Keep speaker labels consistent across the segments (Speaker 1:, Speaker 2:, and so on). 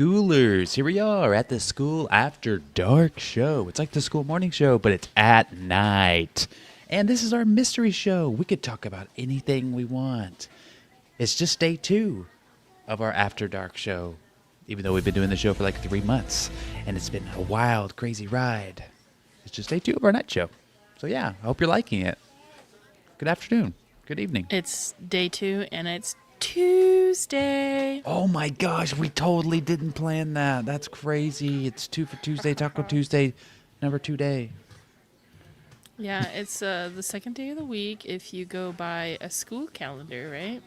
Speaker 1: Schoolers. Here we are at the School After Dark show. It's like the school morning show, but it's at night. And this is our mystery show. We could talk about anything we want. It's just day 2 of our After Dark show, even though we've been doing the show for like 3 months. And it's been a wild, crazy ride. It's just day 2 of our night show. So yeah, I hope you're liking it. Good afternoon. Good evening.
Speaker 2: It's day 2 and it's Tuesday.
Speaker 1: Oh my gosh, we totally didn't plan that. That's crazy. It's 2 for Tuesday, Taco Tuesday, number 2 day.
Speaker 2: Yeah, it's the second day of the week if you go by a school calendar, right?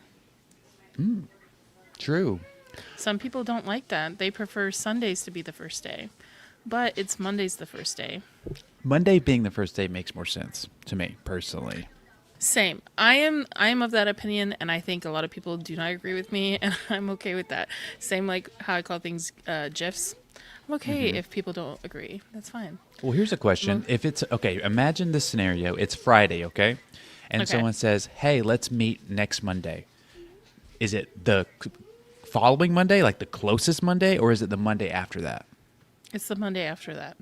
Speaker 1: True.
Speaker 2: Some people don't like that. They prefer Sundays to be the first day. But it's Monday's the first day.
Speaker 1: Monday being the first day makes more sense to me, personally.
Speaker 2: Same. I am of that opinion, and I think a lot of people do not agree with me, and I'm okay with that. Same like how I call things GIFs. I'm okay if people don't agree. That's fine.
Speaker 1: Well, here's a question. If it's, okay, imagine this scenario. It's Friday, okay? And
Speaker 2: Okay.
Speaker 1: someone says, hey, let's meet next Monday. Is it the following Monday, like the closest Monday, or is it the Monday after that?
Speaker 2: It's the Monday after that.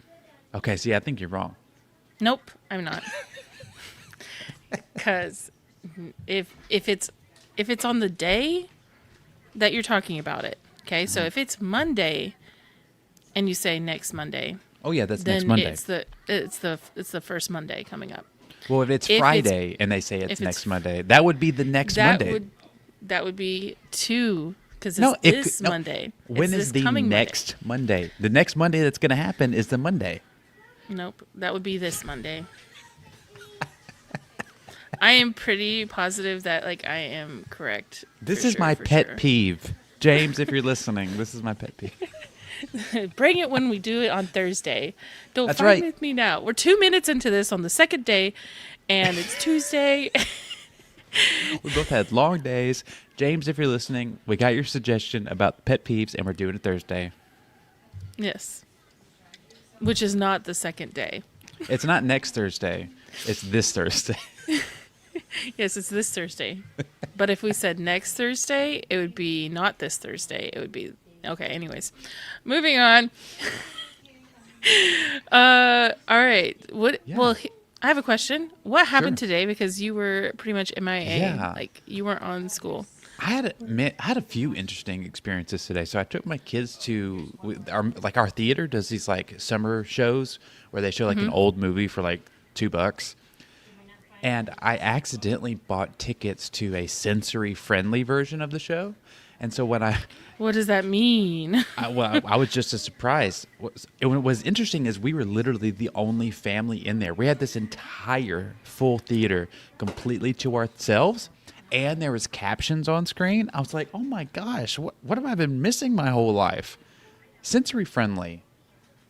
Speaker 1: Okay, see, I think you're wrong.
Speaker 2: Nope, I'm not. Because if it's on the day that you're talking about it, okay. So if it's Monday, and you say next Monday,
Speaker 1: Oh, yeah, that's
Speaker 2: then
Speaker 1: next Monday.
Speaker 2: it's the first Monday coming up.
Speaker 1: Well, if it's
Speaker 2: if
Speaker 1: Friday and they say it's
Speaker 2: if
Speaker 1: next
Speaker 2: it's-
Speaker 1: Monday, that would be the next Monday.
Speaker 2: That would be 2 because
Speaker 1: No,
Speaker 2: it's
Speaker 1: it
Speaker 2: this
Speaker 1: could- no.
Speaker 2: Monday.
Speaker 1: When
Speaker 2: It's
Speaker 1: is
Speaker 2: this
Speaker 1: the
Speaker 2: coming
Speaker 1: next Monday? The next Monday that's going to happen is the Monday.
Speaker 2: Monday. Nope, that would be this Monday. I am pretty positive that I am correct.
Speaker 1: This
Speaker 2: for
Speaker 1: is
Speaker 2: sure,
Speaker 1: my
Speaker 2: for
Speaker 1: pet
Speaker 2: sure.
Speaker 1: peeve. James, if you're listening, this is my pet peeve.
Speaker 2: Bring it when we do it on Thursday. Don't
Speaker 1: That's
Speaker 2: fight
Speaker 1: right.
Speaker 2: with me now. We're 2 minutes into this on the second day, and it's Tuesday.
Speaker 1: We both had long days. James, if you're listening, we got your suggestion about pet peeves, and we're doing it Thursday.
Speaker 2: Yes. Which is not the second day.
Speaker 1: It's not next Thursday. It's this Thursday.
Speaker 2: Yes, it's this Thursday. But if we said next Thursday, it would be not this Thursday. It would be... Okay, anyways. Moving on. All right.
Speaker 1: Yeah.
Speaker 2: Well, I have a question. What happened
Speaker 1: Sure.
Speaker 2: today? Because you were pretty much MIA.
Speaker 1: Yeah.
Speaker 2: You weren't on school.
Speaker 1: I had a few interesting experiences today. So I took my kids to our theater does these summer shows where they show an old movie for $2. And I accidentally bought tickets to a sensory-friendly version of the show. And so when
Speaker 2: What does that mean?
Speaker 1: I was just as surprised. What was interesting is we were literally the only family in there. We had this entire full theater completely to ourselves, and there was captions on screen. I was like, oh my gosh, what have I been missing my whole life? Sensory-friendly.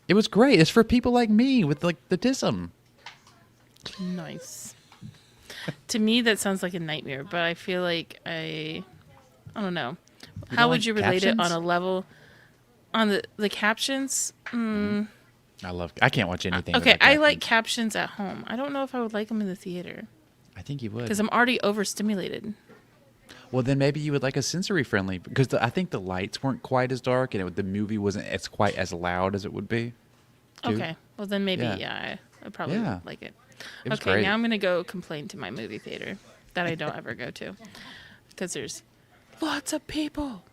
Speaker 1: It was great. It's for people like me with the autism.
Speaker 2: Nice. To me, that sounds like a nightmare, but I feel like I don't know.
Speaker 1: You
Speaker 2: How
Speaker 1: don't
Speaker 2: would
Speaker 1: like
Speaker 2: you relate it
Speaker 1: captions?
Speaker 2: on a level? On the captions?
Speaker 1: I can't watch anything.
Speaker 2: Okay,
Speaker 1: without
Speaker 2: I like
Speaker 1: captions.
Speaker 2: captions at home. I don't know if I would like them in the theater
Speaker 1: I think you would.
Speaker 2: because I'm already overstimulated.
Speaker 1: Well, then maybe you would like a sensory-friendly because I think the lights weren't quite as dark and the movie wasn't as quite as loud as it would be. too.
Speaker 2: Okay, well then maybe
Speaker 1: Yeah.
Speaker 2: I probably
Speaker 1: Yeah.
Speaker 2: would like it.
Speaker 1: It was
Speaker 2: Okay,
Speaker 1: great.
Speaker 2: now I'm gonna go complain to my movie theater that I don't ever go to because there's lots of people.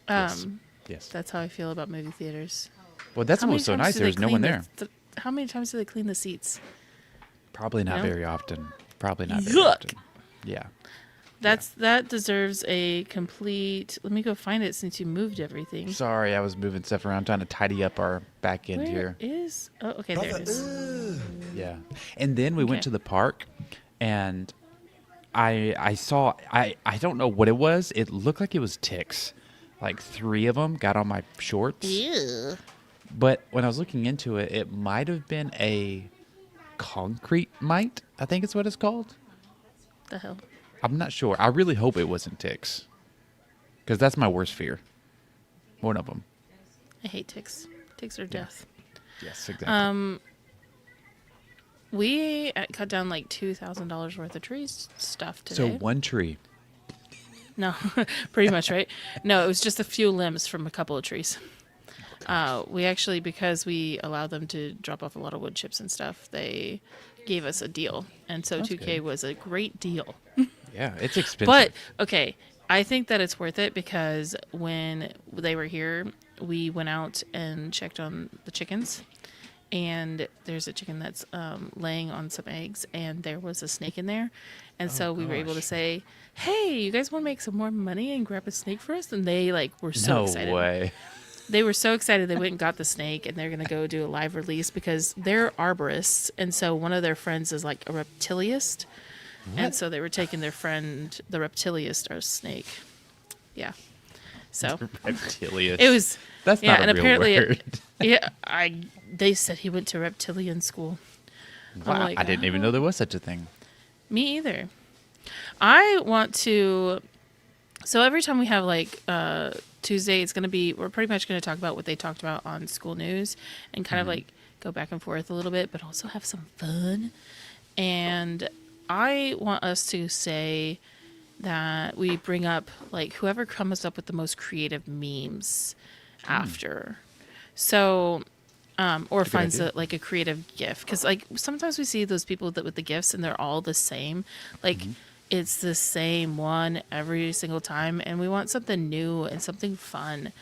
Speaker 1: Yes.
Speaker 2: That's how I feel about movie theaters.
Speaker 1: Well, that's
Speaker 2: How
Speaker 1: what
Speaker 2: many
Speaker 1: was so
Speaker 2: times
Speaker 1: nice.
Speaker 2: do
Speaker 1: There
Speaker 2: they
Speaker 1: was no
Speaker 2: clean
Speaker 1: one
Speaker 2: the-
Speaker 1: there.
Speaker 2: How many times do they clean the seats?
Speaker 1: Probably not
Speaker 2: No?
Speaker 1: very often. Probably not very
Speaker 2: Yuck.
Speaker 1: often. Yeah.
Speaker 2: That deserves a complete. Let me go find it since you moved everything.
Speaker 1: Sorry, I was moving stuff around trying to tidy up our back end
Speaker 2: Where
Speaker 1: here.
Speaker 2: is? Oh, okay, there it is.
Speaker 1: Yeah. And then we went
Speaker 2: Okay.
Speaker 1: to the park and I saw I don't know what it was. It looked like it was ticks. 3 of them got on my shorts.
Speaker 2: Ew.
Speaker 1: But when I was looking into it, it might have been a concrete mite, I think it's what it's called.
Speaker 2: The hell.
Speaker 1: I'm not sure. I really hope it wasn't ticks. Because that's my worst fear. One of them.
Speaker 2: I hate ticks. Ticks are death.
Speaker 1: Yes, exactly.
Speaker 2: We cut down $2,000 worth of trees stuff
Speaker 1: So
Speaker 2: today.
Speaker 1: one tree.
Speaker 2: No, pretty much, right? No, it was just a few limbs from a couple of trees. We actually, because we allowed them to drop off a lot of wood chips and stuff, they gave us a deal. And so
Speaker 1: That's
Speaker 2: 2K
Speaker 1: good.
Speaker 2: was a great deal.
Speaker 1: Yeah, it's expensive.
Speaker 2: But, okay, I think that it's worth it because when they were here, we went out and checked on the chickens. And there's a chicken that's laying on some eggs, and there was a snake in there. And so we were able to
Speaker 1: gosh.
Speaker 2: say, hey, you guys want to make some more money and grab a snake for us? And they, like, were so
Speaker 1: No
Speaker 2: excited.
Speaker 1: way.
Speaker 2: They were so excited they went and got the snake, and they're going to go do a live release because they're arborists. And so one of their friends is, like, a reptiliist. And
Speaker 1: What?
Speaker 2: so they were taking their friend, the reptiliist, or snake. Yeah. So
Speaker 1: Reptilius.
Speaker 2: it was...
Speaker 1: That's
Speaker 2: yeah,
Speaker 1: not a
Speaker 2: and
Speaker 1: real
Speaker 2: apparently
Speaker 1: word.
Speaker 2: they said he went to reptilian school.
Speaker 1: Wow,
Speaker 2: I'm like,
Speaker 1: I didn't even know there was such a thing.
Speaker 2: Me either. I want to. So every time we have like Tuesday, it's going to be, we're pretty much going to talk about what they talked about on school news and kind of like go back and forth a little bit, but also have some fun. And I want us to say that we bring up like whoever comes up with the most creative memes after. So, or
Speaker 1: That's a good
Speaker 2: finds
Speaker 1: idea.
Speaker 2: like a creative GIF, because like sometimes we see those people that with the GIFs and they're all the same, like it's the same one every single time, and we want something new and something fun.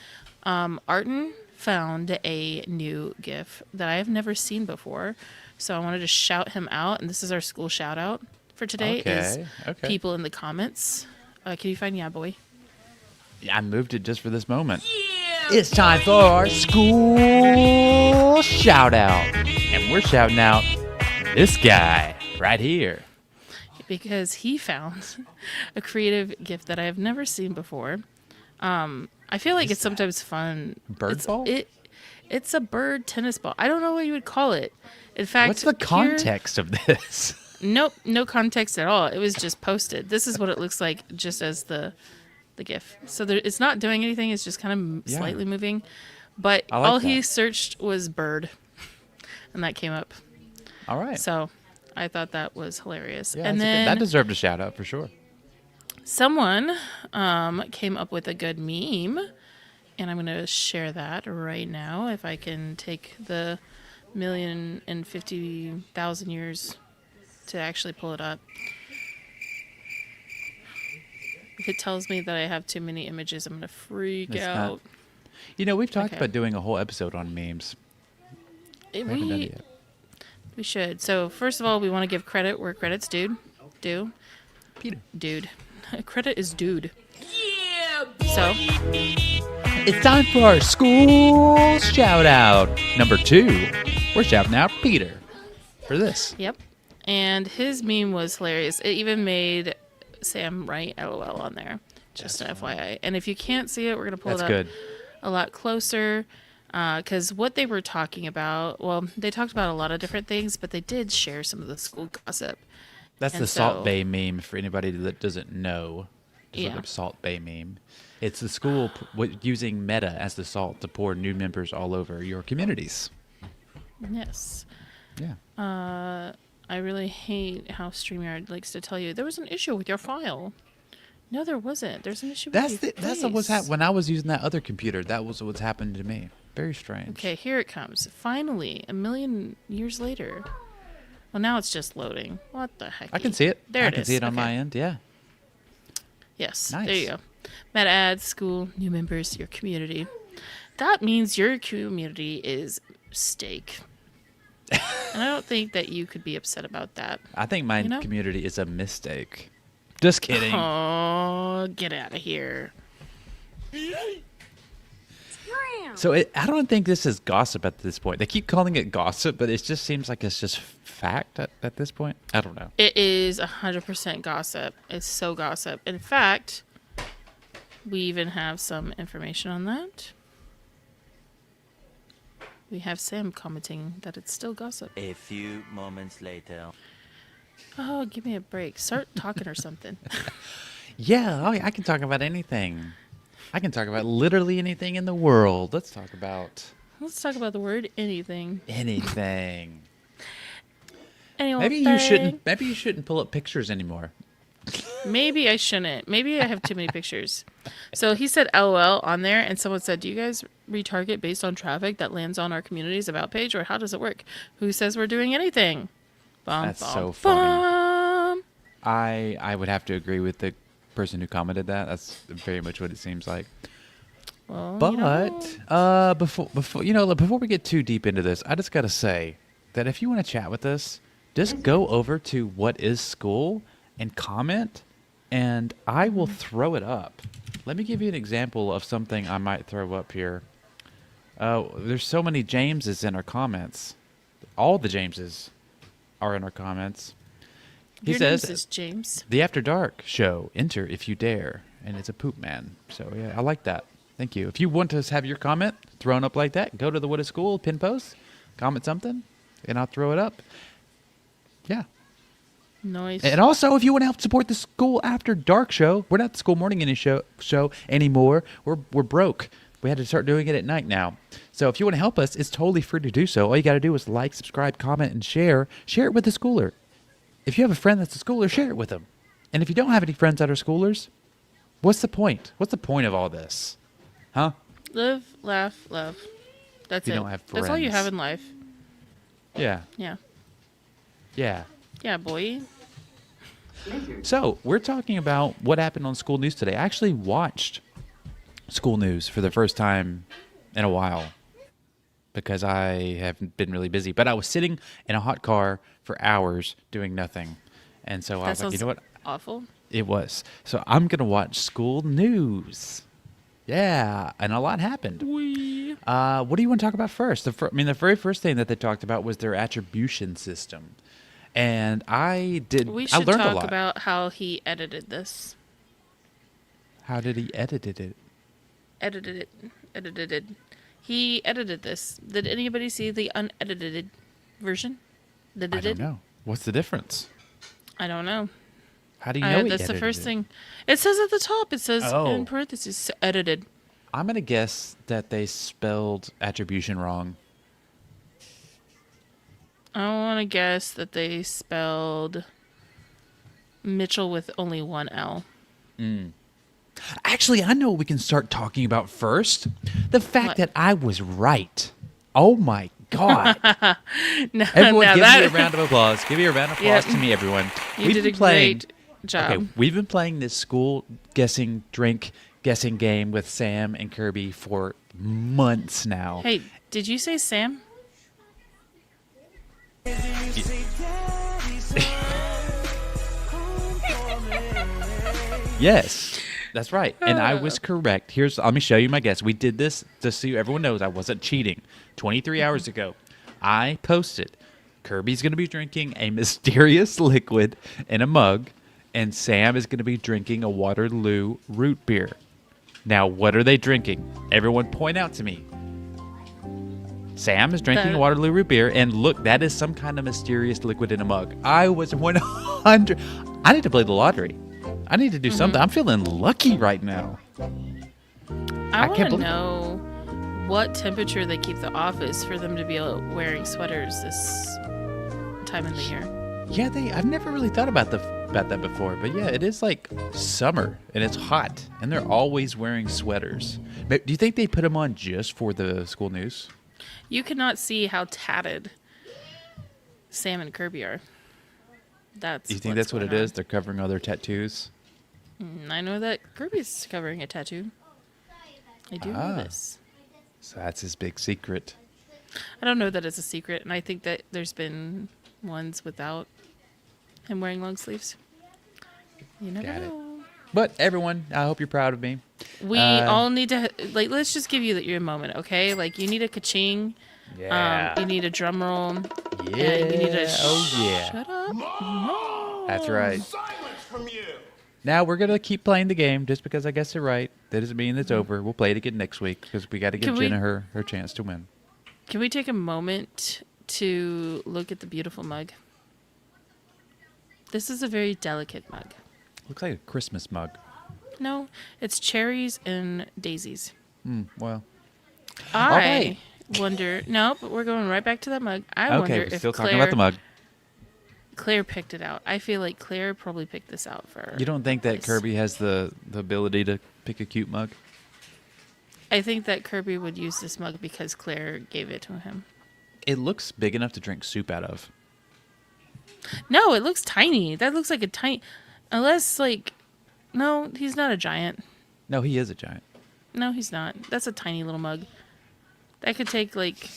Speaker 2: Arden found a new GIF that I have never seen before, so I wanted to shout him out, and this is our school shout out for today. Is
Speaker 1: Okay.
Speaker 2: people in the comments. Can you find Yeah Boy?
Speaker 1: Yeah, I moved it just for this moment. It's time for our school shout out. And we're shouting out this guy right here.
Speaker 2: Because he found a creative gift that I have never seen before. I feel like it's sometimes fun.
Speaker 1: Bird
Speaker 2: it's,
Speaker 1: ball?
Speaker 2: It's a bird tennis ball. I don't know what you would call it. In fact,
Speaker 1: What's the context of this?
Speaker 2: Nope, no context at all. It was just posted. This is what it looks like just as the GIF. So it's not doing anything. It's just kind of
Speaker 1: Yeah.
Speaker 2: slightly moving. But
Speaker 1: I like
Speaker 2: all he
Speaker 1: that.
Speaker 2: searched was bird, and that came up.
Speaker 1: All right.
Speaker 2: So I thought that was hilarious.
Speaker 1: Yeah,
Speaker 2: and then
Speaker 1: that deserved a shout out for sure.
Speaker 2: someone came up with a good meme, and I'm going to share that right now. If I can take the 1,050,000 years to actually pull it up. If it tells me that I have too many images, I'm going to freak
Speaker 1: It's not-
Speaker 2: out.
Speaker 1: You know, we've talked
Speaker 2: Okay.
Speaker 1: about doing a whole episode on memes. We haven't done it yet.
Speaker 2: We should. So first of all, we want to give credit where credit's due.
Speaker 1: Peter.
Speaker 2: Dude. Credit is dude. Yeah, boy. So
Speaker 1: It's time for our school shout out. Number 2. We're shouting out Peter for this.
Speaker 2: yep. And his meme was hilarious. It even made Sam write LOL on there. Just an FYI. And if you can't see it, we're going to pull
Speaker 1: That's
Speaker 2: it up
Speaker 1: good.
Speaker 2: a lot closer. Because what they were talking about, well, they talked about a lot of different things, but they did share some of the school gossip.
Speaker 1: That's
Speaker 2: And
Speaker 1: the Salt
Speaker 2: so-
Speaker 1: Bay meme for anybody that doesn't know. Just look
Speaker 2: Yeah.
Speaker 1: up Salt Bay meme. It's the school using Meta as the salt to pour new members all over your communities.
Speaker 2: Yes.
Speaker 1: Yeah.
Speaker 2: I really hate how StreamYard likes to tell you there was an issue with your file. No, there wasn't. There's an issue with your
Speaker 1: That's
Speaker 2: face.
Speaker 1: what's happened when I was using that other computer. That was what's happened to me. Very strange.
Speaker 2: Okay, here it comes. Finally, 1,000,000 years later. Well, now it's just loading. What the heck?
Speaker 1: I can see it.
Speaker 2: There
Speaker 1: I
Speaker 2: it
Speaker 1: can
Speaker 2: is.
Speaker 1: see it on
Speaker 2: Okay.
Speaker 1: my end. Yeah.
Speaker 2: Yes.
Speaker 1: Nice.
Speaker 2: There you go. Meta ads, school, new members, your community. That means your community is steak. And I don't think that you could be upset about that.
Speaker 1: I think my
Speaker 2: You know?
Speaker 1: community is a mistake. Just kidding.
Speaker 2: Oh, get out of here.
Speaker 1: So I don't think this is gossip at this point. They keep calling it gossip, but it just seems like it's just fact at this point. I don't know.
Speaker 2: It is 100% gossip. It's so gossip. In fact, we even have some information on that. We have Sam commenting that it's still gossip.
Speaker 3: A few moments later.
Speaker 2: Oh, give me a break. Start talking or something.
Speaker 1: Yeah, I can talk about anything. I can talk about literally anything in the world. Let's talk about
Speaker 2: Let's talk about the word anything.
Speaker 1: anything.
Speaker 2: Any old
Speaker 1: Maybe
Speaker 2: thing.
Speaker 1: you shouldn't. Maybe you shouldn't pull up pictures anymore.
Speaker 2: Maybe I shouldn't. Maybe I have too many pictures. So he said LOL on there, and someone said, "Do you guys retarget based on traffic that lands on our community's about page, or how does it work? Who says we're doing anything?" Bum,
Speaker 1: That's
Speaker 2: bum,
Speaker 1: so funny.
Speaker 2: bum.
Speaker 1: I would have to agree with the person who commented that. That's very much what it seems like.
Speaker 2: Well,
Speaker 1: But before we get too deep into this, I just gotta say that if you want to chat with us, just go over to What Is School and comment, and I will throw it up. Let me give you an example of something I might throw up here. There's so many Jameses in our comments. All the Jameses are in our comments. He
Speaker 2: Your
Speaker 1: says,
Speaker 2: name is James.
Speaker 1: "The After Dark show. Enter if you dare." And it's a poop man. So yeah, I like that. Thank you. If you want to have your comment thrown up like that, go to the What Is School pin post, comment something, and I'll throw it up. Yeah.
Speaker 2: Nice.
Speaker 1: And also, if you want to help support the School After Dark show, we're not the School Morning show anymore. We're broke. We had to start doing it at night now. So if you want to help us, it's totally free to do so. All you got to do is like, subscribe, comment, and share. Share it with a schooler. If you have a friend that's a schooler, share it with them. And if you don't have any friends that are schoolers, what's the point? What's the point of all this? Huh?
Speaker 2: Live, laugh, love. That's
Speaker 1: You
Speaker 2: it.
Speaker 1: don't have
Speaker 2: That's all you
Speaker 1: friends.
Speaker 2: have in life.
Speaker 1: Yeah.
Speaker 2: Yeah.
Speaker 1: Yeah.
Speaker 2: Yeah, boy.
Speaker 1: So we're talking about what happened on school news today. I actually watched school news for the first time in a while because I have been really busy. But I was sitting in a hot car for hours doing nothing. And so I
Speaker 2: That
Speaker 1: was like, you
Speaker 2: sounds
Speaker 1: know what?
Speaker 2: awful.
Speaker 1: It was. So I'm going to watch school news. Yeah. And a lot happened. What do you want to talk about first? The very first thing that they talked about was their attribution system. And
Speaker 2: We
Speaker 1: I
Speaker 2: should
Speaker 1: learned a
Speaker 2: talk
Speaker 1: lot.
Speaker 2: about how he edited this.
Speaker 1: How did he edit it?
Speaker 2: Edited it. He edited this. Did anybody see the unedited version?
Speaker 1: I don't know. What's the difference?
Speaker 2: I don't know.
Speaker 1: How do you know he
Speaker 2: That's the
Speaker 1: edited
Speaker 2: first
Speaker 1: it?
Speaker 2: thing. It says at the top. It says
Speaker 1: Oh.
Speaker 2: in parentheses, edited.
Speaker 1: I'm going to guess that they spelled attribution wrong.
Speaker 2: I want to guess that they spelled Mitchell with only one L.
Speaker 1: Actually, I know what we can start talking about first. The fact
Speaker 2: What?
Speaker 1: that I was right. Oh my God.
Speaker 2: No,
Speaker 1: Everyone,
Speaker 2: now
Speaker 1: give
Speaker 2: that-
Speaker 1: me a round of applause. Give me a round of applause
Speaker 2: Yep.
Speaker 1: to me, everyone.
Speaker 2: You did a great job.
Speaker 1: Okay, we've been playing this school guessing game with Sam and Kirby for months now.
Speaker 2: Hey, did you say Sam?
Speaker 1: Yes, that's right. And I was correct. Let me show you my guess. We did this just so everyone knows I wasn't cheating. 23 hours ago, I posted Kirby's going to be drinking a mysterious liquid in a mug, and Sam is going to be drinking a Waterloo root beer. Now, what are they drinking? Everyone point out to me. Sam is drinking a Waterloo root beer, and look, that is some kind of mysterious liquid in a mug. I was 100. I need to play the lottery. I need to do something. I'm feeling lucky right now.
Speaker 2: I
Speaker 1: can't
Speaker 2: want to
Speaker 1: believe-
Speaker 2: know what temperature they keep the office for them to be wearing sweaters this time in the year.
Speaker 1: Yeah, I've never really thought about that before, but yeah, it is like summer and it's hot, and they're always wearing sweaters. Do you think they put them on just for the school news?
Speaker 2: You cannot see how tatted Sam and Kirby are.
Speaker 1: Do you think that's what it is? They're covering all their tattoos.
Speaker 2: I know that Kirby's covering a tattoo. I do know this.
Speaker 1: So that's his big secret.
Speaker 2: I don't know that it's a secret, and I think that there's been ones without him wearing long sleeves. You never
Speaker 1: Got it.
Speaker 2: know.
Speaker 1: But everyone, I hope you're proud of me.
Speaker 2: We all need to let's just give you your moment, okay? Like you need a ka-ching.
Speaker 1: Yeah.
Speaker 2: You need a drum roll.
Speaker 1: Yeah.
Speaker 2: And you need a
Speaker 1: Oh yeah.
Speaker 2: shut up. No.
Speaker 1: That's right.
Speaker 4: Silence from you.
Speaker 1: Now we're gonna keep playing the game just because I guess they're right. That doesn't mean it's over. We'll play it again next week because we got to give
Speaker 2: Can we-
Speaker 1: Jenna her chance to win.
Speaker 2: Can we take a moment to look at the beautiful mug? This is a very delicate mug.
Speaker 1: Looks like a Christmas mug.
Speaker 2: No, it's cherries and daisies.
Speaker 1: Well.
Speaker 2: I wonder. No, but we're going right back to that mug. I
Speaker 1: Okay,
Speaker 2: wonder
Speaker 1: we're
Speaker 2: if
Speaker 1: still
Speaker 2: Claire,
Speaker 1: talking about the mug.
Speaker 2: Claire picked it out. I feel like Claire probably picked this out for.
Speaker 1: You don't think that
Speaker 2: us.
Speaker 1: Kirby has the ability to pick a cute mug?
Speaker 2: I think that Kirby would use this mug because Claire gave it to him.
Speaker 1: It looks big enough to drink soup out of.
Speaker 2: No, it looks tiny. That looks like a tiny. Unless, like. No, he's not a giant.
Speaker 1: No, he is a giant.
Speaker 2: No, he's not. That's a tiny little mug. That could take, like.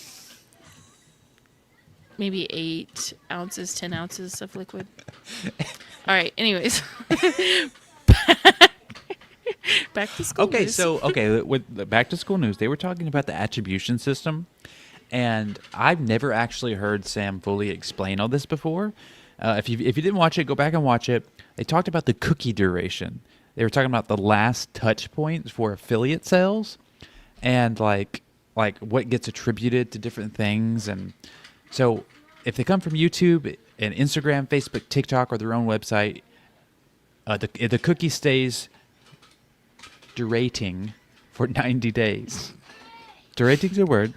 Speaker 2: Maybe 8 ounces, 10 ounces of liquid. All right, anyways. Back to school.
Speaker 1: Okay,
Speaker 2: news.
Speaker 1: so with the back to school news, they were talking about the attribution system, and I've never actually heard Sam fully explain all this before. If you didn't watch it, go back and watch it. They talked about the cookie duration. They were talking about the last touch points for affiliate sales, and like what gets attributed to different things. And so if they come from YouTube and Instagram, Facebook, TikTok, or their own website, the cookie stays durating for 90 days. Durating's a word.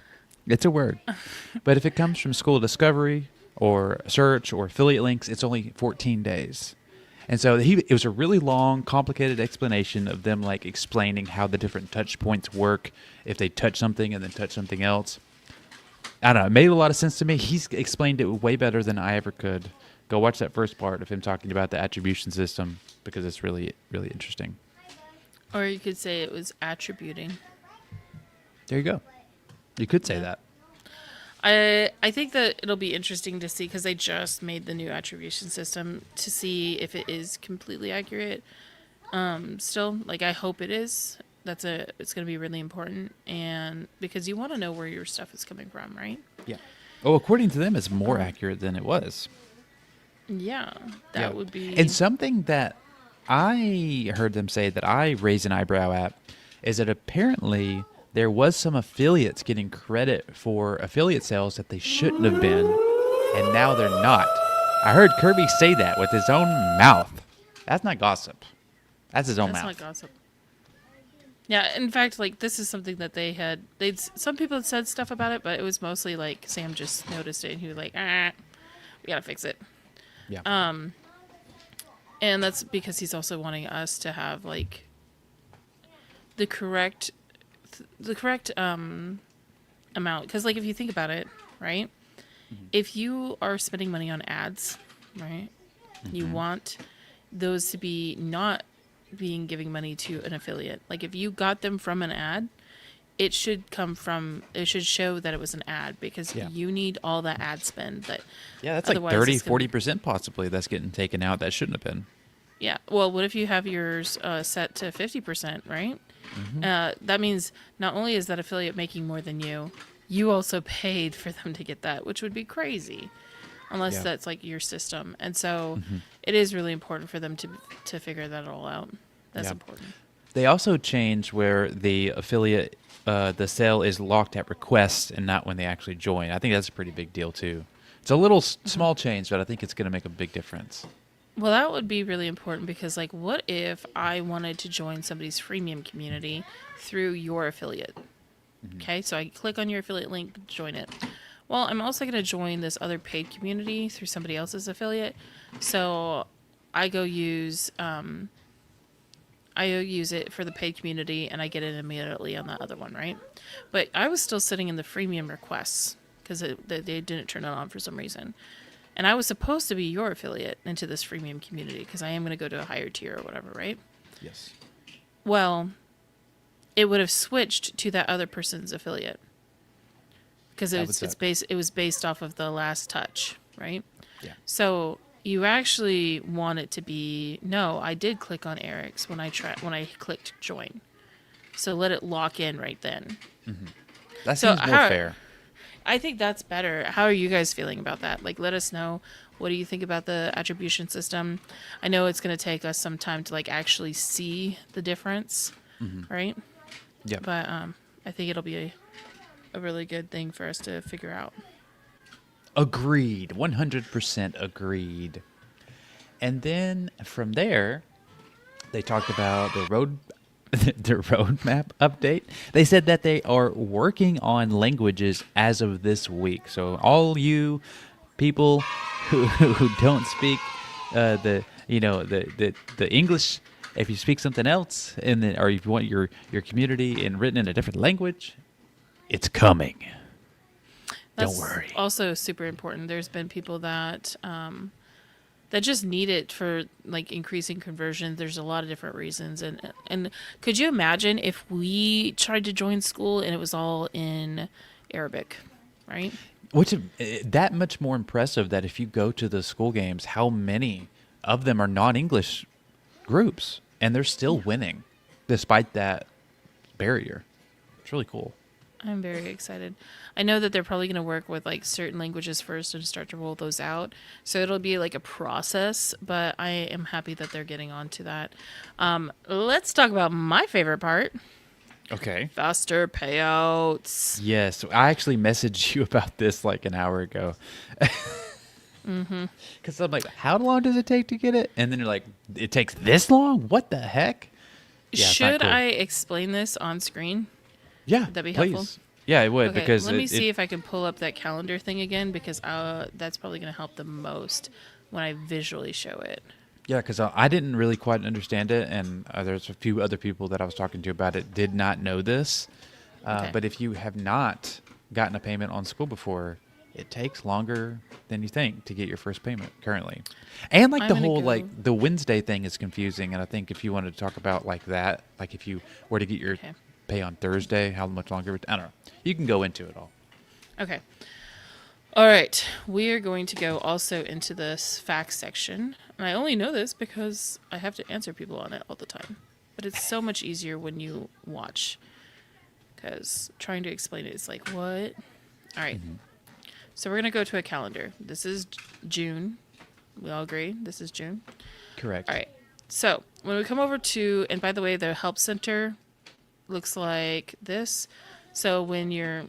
Speaker 1: It's a word. But if it comes from School Discovery or search or affiliate links, it's only 14 days. And so it was a really long, complicated explanation of them like explaining how the different touch points work if they touch something and then touch something else. I don't know. It made a lot of sense to me. He's explained it way better than I ever could. Go watch that first part of him talking about the attribution system because it's really, really interesting.
Speaker 2: Or you could say it was attributing.
Speaker 1: There you go. You could say that.
Speaker 2: I think that it'll be interesting to see because they just made the new attribution system to see if it is completely accurate. Still, like I hope it is. It's going to be really important, and because you want to know where your stuff is coming from, right?
Speaker 1: Yeah. Oh, according to them, it's more accurate than it was.
Speaker 2: Yeah, that would be.
Speaker 1: And something that I heard them say that I raise an eyebrow at is that apparently there was some affiliates getting credit for affiliate sales that they shouldn't have been, and now they're not. I heard Kirby say that with his own mouth. That's not gossip. That's his own mouth.
Speaker 2: That's not gossip. Yeah, in fact, like this is something that some people had said stuff about it, but it was mostly like Sam just noticed it and he was like, we gotta fix it.
Speaker 1: Yeah.
Speaker 2: And that's because he's also wanting us to have like the correct amount. Because like if you think about it, right? Mm-hmm. If you are spending money on ads, right? Mm-hmm. You want those to be not giving money to an affiliate. Like if you got them from an ad, it should show that it was an ad because you need all that ad spend that.
Speaker 1: Yeah, that's like 30-40% possibly that's getting taken out that shouldn't have been.
Speaker 2: Yeah. Well, what if you have yours set to 50%, right? Mm-hmm. That means not only is that affiliate making more than you also paid for them to get that, which would be crazy unless that's like your system. And so it is really important for them to figure that all out. That's important.
Speaker 1: They also changed where the affiliate, the sale is locked at request and not when they actually join. I think that's a pretty big deal too. It's a little small change, but I think it's going to make a big difference.
Speaker 2: Well, that would be really important because, like, what if I wanted to join somebody's freemium community through your affiliate? Mm-hmm. Okay, so I click on your affiliate link, join it. Well, I'm also going to join this other paid community through somebody else's affiliate. So I go use it for the paid community, and I get it immediately on the other one, right? But I was still sitting in the freemium requests because they didn't turn it on for some reason. And I was supposed to be your affiliate into this freemium community because I am going to go to a higher tier or whatever, right?
Speaker 1: Yes.
Speaker 2: Well, it would have switched to that other person's affiliate because it was based off of the last touch, right?
Speaker 1: Yeah.
Speaker 2: So you actually want it to be no. I did click on Eric's when I clicked join, so let it lock in right then.
Speaker 1: Mm-hmm. That seems more fair.
Speaker 2: I think that's better. How are you guys feeling about that? Like, let us know. What do you think about the attribution system? I know it's going to take us some time to like actually see the difference, right?
Speaker 1: Yeah.
Speaker 2: But I think it'll be a really good thing for us to figure out.
Speaker 1: Agreed. 100% agreed. And then from there, they talked about the roadmap update. They said that they are working on languages as of this week. So all you people who don't speak the English. If you speak something else, and then or if you want your community and written in a different language, it's coming.
Speaker 2: That's
Speaker 1: Don't worry.
Speaker 2: also super important. There's been people that that just need it for like increasing conversion. There's a lot of different reasons, and could you imagine if we tried to join Skool and it was all in Arabic, right?
Speaker 1: Which that much more impressive that if you go to the Skool games, how many of them are non-English groups, and they're still winning despite that barrier. It's really cool.
Speaker 2: I'm very excited. I know that they're probably going to work with like certain languages first and start to roll those out. So it'll be like a process, but I am happy that they're getting onto that. Let's talk about my favorite part.
Speaker 1: Okay.
Speaker 2: Faster payouts.
Speaker 1: Yes, I actually messaged you about this like an hour ago. Because I'm like, how long does it take to get it? And then you're like, it takes this long? What the heck? Yeah, it's not
Speaker 2: Should
Speaker 1: cool.
Speaker 2: I explain this on screen?
Speaker 1: Yeah,
Speaker 2: Would that be
Speaker 1: please.
Speaker 2: helpful?
Speaker 1: Yeah, it would
Speaker 2: Okay,
Speaker 1: because
Speaker 2: let me see if I can pull up that calendar thing again because that's probably going to help the most when I visually show it.
Speaker 1: Yeah, because I didn't really quite understand it, and there's a few other people that I was talking to about it did not know this.
Speaker 2: Okay.
Speaker 1: But if you have not gotten a payment on Skool before, it takes longer than you think to get your first payment currently. And like
Speaker 2: I'm
Speaker 1: the
Speaker 2: gonna
Speaker 1: whole
Speaker 2: go-
Speaker 1: like the Wednesday thing is confusing, and I think if you wanted to talk about like that, like if you were to get your
Speaker 2: Okay.
Speaker 1: pay on Thursday, how much longer? I don't know. You can go into it all.
Speaker 2: Okay. All right. We are going to go also into this facts section. And I only know this because I have to answer people on it all the time. But it's so much easier when you watch. Because trying to explain it is like, what? All right. So we're going to go to a calendar. This is June. We all agree this is June.
Speaker 1: Correct.
Speaker 2: All right. So when we come over to, and by the way, the help center looks like this. So when you're,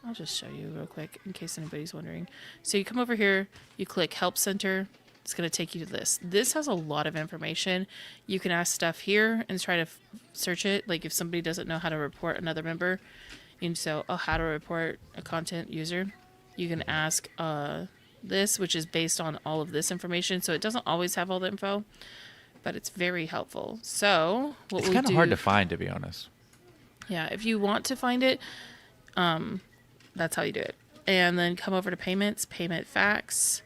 Speaker 2: I'll just show you real quick in case anybody's wondering. So you come over here, you click help center. It's going to take you to this. This has a lot of information. You can ask stuff here and try to search it. Like if somebody doesn't know how to report another member, and so, how to report a content user, you can ask this, which is based on all of this information. So it doesn't always have all the info, but it's very helpful. So what
Speaker 1: It's
Speaker 2: we'll
Speaker 1: kind of
Speaker 2: do,
Speaker 1: hard to find, to be honest.
Speaker 2: yeah, if you want to find it, that's how you do it. And then come over to payments, payment facts,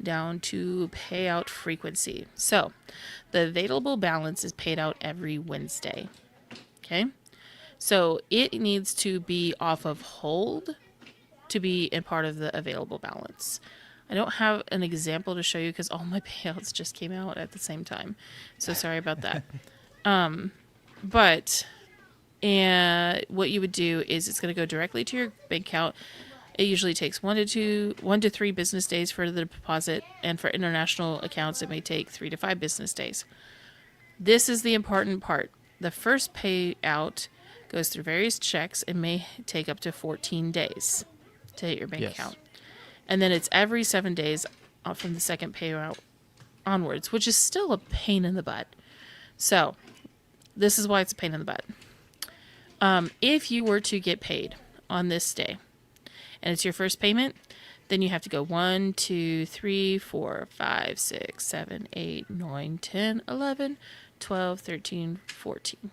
Speaker 2: down to payout frequency. So the available balance is paid out every Wednesday. Okay. So it needs to be off of hold to be a part of the available balance. I don't have an example to show you because all my payouts just came out at the same time. So sorry about that. But what you would do is it's going to go directly to your bank account. It usually takes 1 to 3 business days for the deposit, and for international accounts, it may take 3 to 5 business days. This is the important part. The first payout goes through various checks and may take up to 14 days to hit your bank
Speaker 1: Yes.
Speaker 2: account. And then it's every 7 days from the second payout onwards, which is still a pain in the butt. So this is why it's a pain in the butt. If you were to get paid on this day and it's your first payment, then you have to go 1, 2, 3, 4, 5, 6, 7, 8, 9, 10, 11, 12, 13, 14.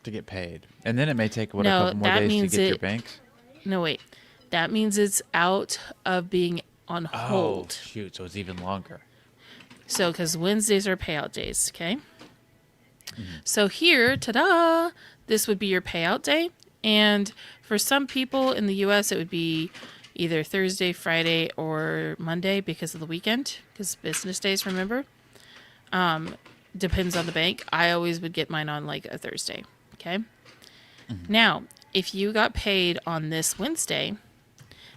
Speaker 1: To get paid. And then it may take, a
Speaker 2: No,
Speaker 1: couple more
Speaker 2: that
Speaker 1: days to
Speaker 2: means
Speaker 1: get your
Speaker 2: it-
Speaker 1: banks?
Speaker 2: No, wait. That means it's out of being on hold.
Speaker 1: Oh, shoot. So it's even longer.
Speaker 2: So, because Wednesdays are payout days, okay? So here, ta-da, this would be your payout day. And for some people in the U.S., it would be either Thursday, Friday, or Monday because of the weekend, because business days, remember? Depends on the bank. I always would get mine on like a Thursday, okay? Now, if you got paid on this Wednesday,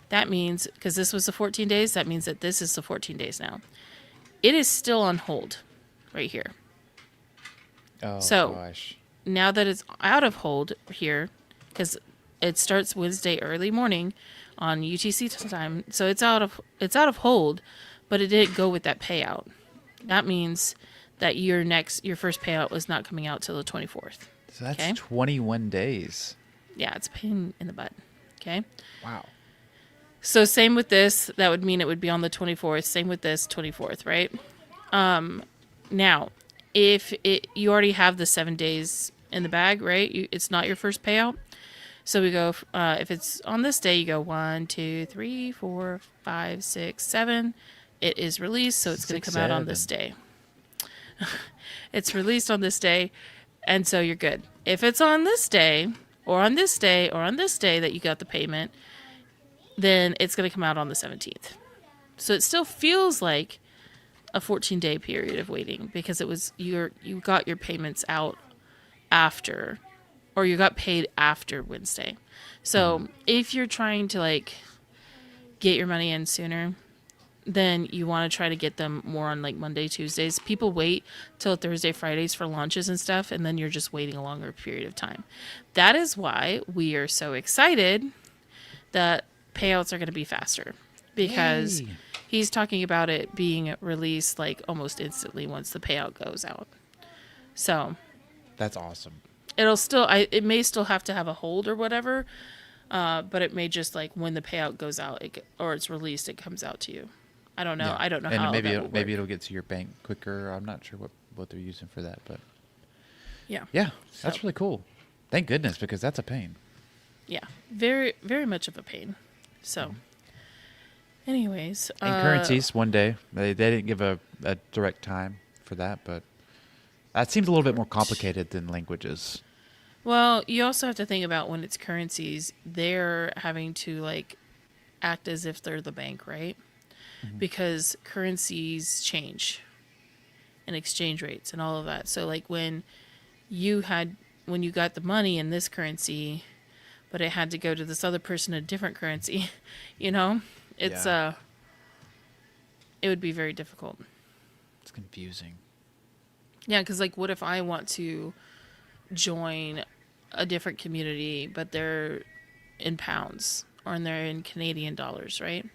Speaker 2: that means, because this was the 14 days, that means that this is the 14 days now. It is still on hold right here.
Speaker 1: Oh,
Speaker 2: So-
Speaker 1: gosh.
Speaker 2: Now that it's out of hold here, because it starts Wednesday early morning on UTC time, so it's out of hold, but it didn't go with that payout. That means that your first payout was not coming out till the 24th.
Speaker 1: So that's
Speaker 2: Okay.
Speaker 1: 21 days.
Speaker 2: Yeah, it's a pain in the butt. Okay.
Speaker 1: Wow.
Speaker 2: So same with this. That would mean it would be on the 24th. Same with this, 24th, right? Now, if you already have the 7 days in the bag, right? It's not your first payout. So we go, if it's on this day, you go 1, 2, 3, 4, 5, 6, 7. It is released, so it's going to come out on this day. It's released on this day, and so you're good. If it's on this day, or on this day, or on this day that you got the payment, then it's going to come out on the 17th. So it still feels like a 14-day period of waiting because it was you got your payments out after, or you got paid after Wednesday. So if you're trying to like get your money in sooner, then you want to try to get them more on like Monday, Tuesdays. People wait till Thursday, Fridays for launches and stuff, and then you're just waiting a longer period of time. That is why we are so excited that payouts are going to be faster, because
Speaker 1: Yay.
Speaker 2: he's talking about it being released like almost instantly once the payout goes out. So
Speaker 1: That's awesome.
Speaker 2: it may still have to have a hold or whatever, but it may just like when the payout goes out or it's released, it comes out to you. I don't know.
Speaker 1: Yeah.
Speaker 2: I don't know
Speaker 1: and
Speaker 2: how
Speaker 1: maybe
Speaker 2: that will
Speaker 1: maybe
Speaker 2: work.
Speaker 1: it'll get to your bank quicker. I'm not sure what they're using for that, but
Speaker 2: Yeah.
Speaker 1: yeah, that's
Speaker 2: So-
Speaker 1: really cool. Thank goodness, because that's a pain.
Speaker 2: Yeah. Very, very much of a pain. So, anyways.
Speaker 1: And currencies, one day. They didn't give a direct time for that, but that seems a little bit more complicated than languages.
Speaker 2: Well, you also have to think about when it's currencies, they're having to like act as if they're the bank, right? Because currencies change and exchange rates and all of that. So like when you got the money in this currency, but it had to go to this other person in a different currency, it's
Speaker 1: Yeah.
Speaker 2: it would be very difficult.
Speaker 1: It's confusing.
Speaker 2: Yeah, because like, what if I want to join a different community, but they're in pounds or they're in Canadian dollars, right?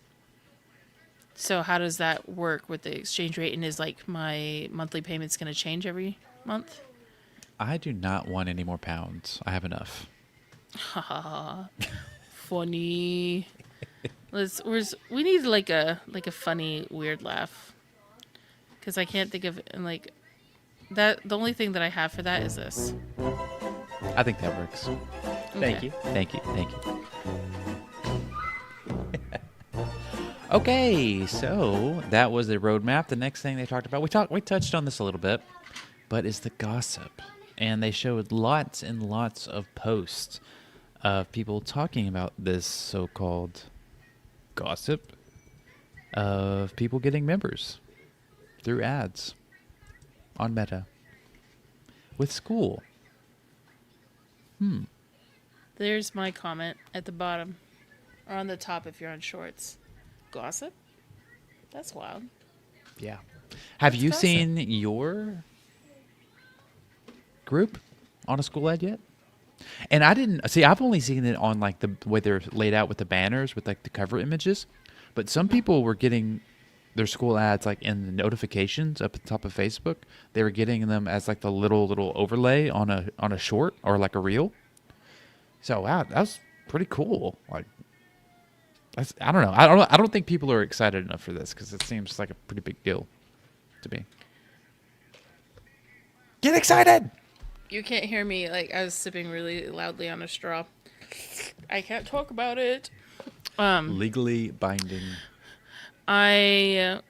Speaker 2: So how does that work with the exchange rate? And is like my monthly payments going to change every month?
Speaker 1: I do not want any more pounds. I have enough.
Speaker 2: Funny. We need like a funny weird laugh, because I can't think of like that. The only thing that I have for that is this.
Speaker 1: I think that works. Thank
Speaker 2: Okay.
Speaker 1: you. Thank you. Thank you. Okay, so that was the roadmap. The next thing they talked about, we touched on this a little bit, but is the gossip. And they showed lots and lots of posts of people talking about this so-called gossip of people getting members through ads on Meta with Skool.
Speaker 2: There's my comment at the bottom, or on the top if you're on Shorts. Gossip? That's wild.
Speaker 1: Yeah. Have you
Speaker 2: gossip.
Speaker 1: seen your group on a Skool ad yet? And I didn't see. I've only seen it on like the way they're laid out with the banners with like the cover images. But some people were getting their Skool ads like in the notifications up at the top of Facebook. They were getting them as like the little overlay on a short or like a reel. So wow, that was pretty cool. Like, I don't know. I don't think people are excited enough for this because it seems like a pretty big deal to me. Get excited!
Speaker 2: You can't hear me. Like, I was sipping really loudly on a straw. I can't talk about it.
Speaker 1: Legally binding.
Speaker 2: I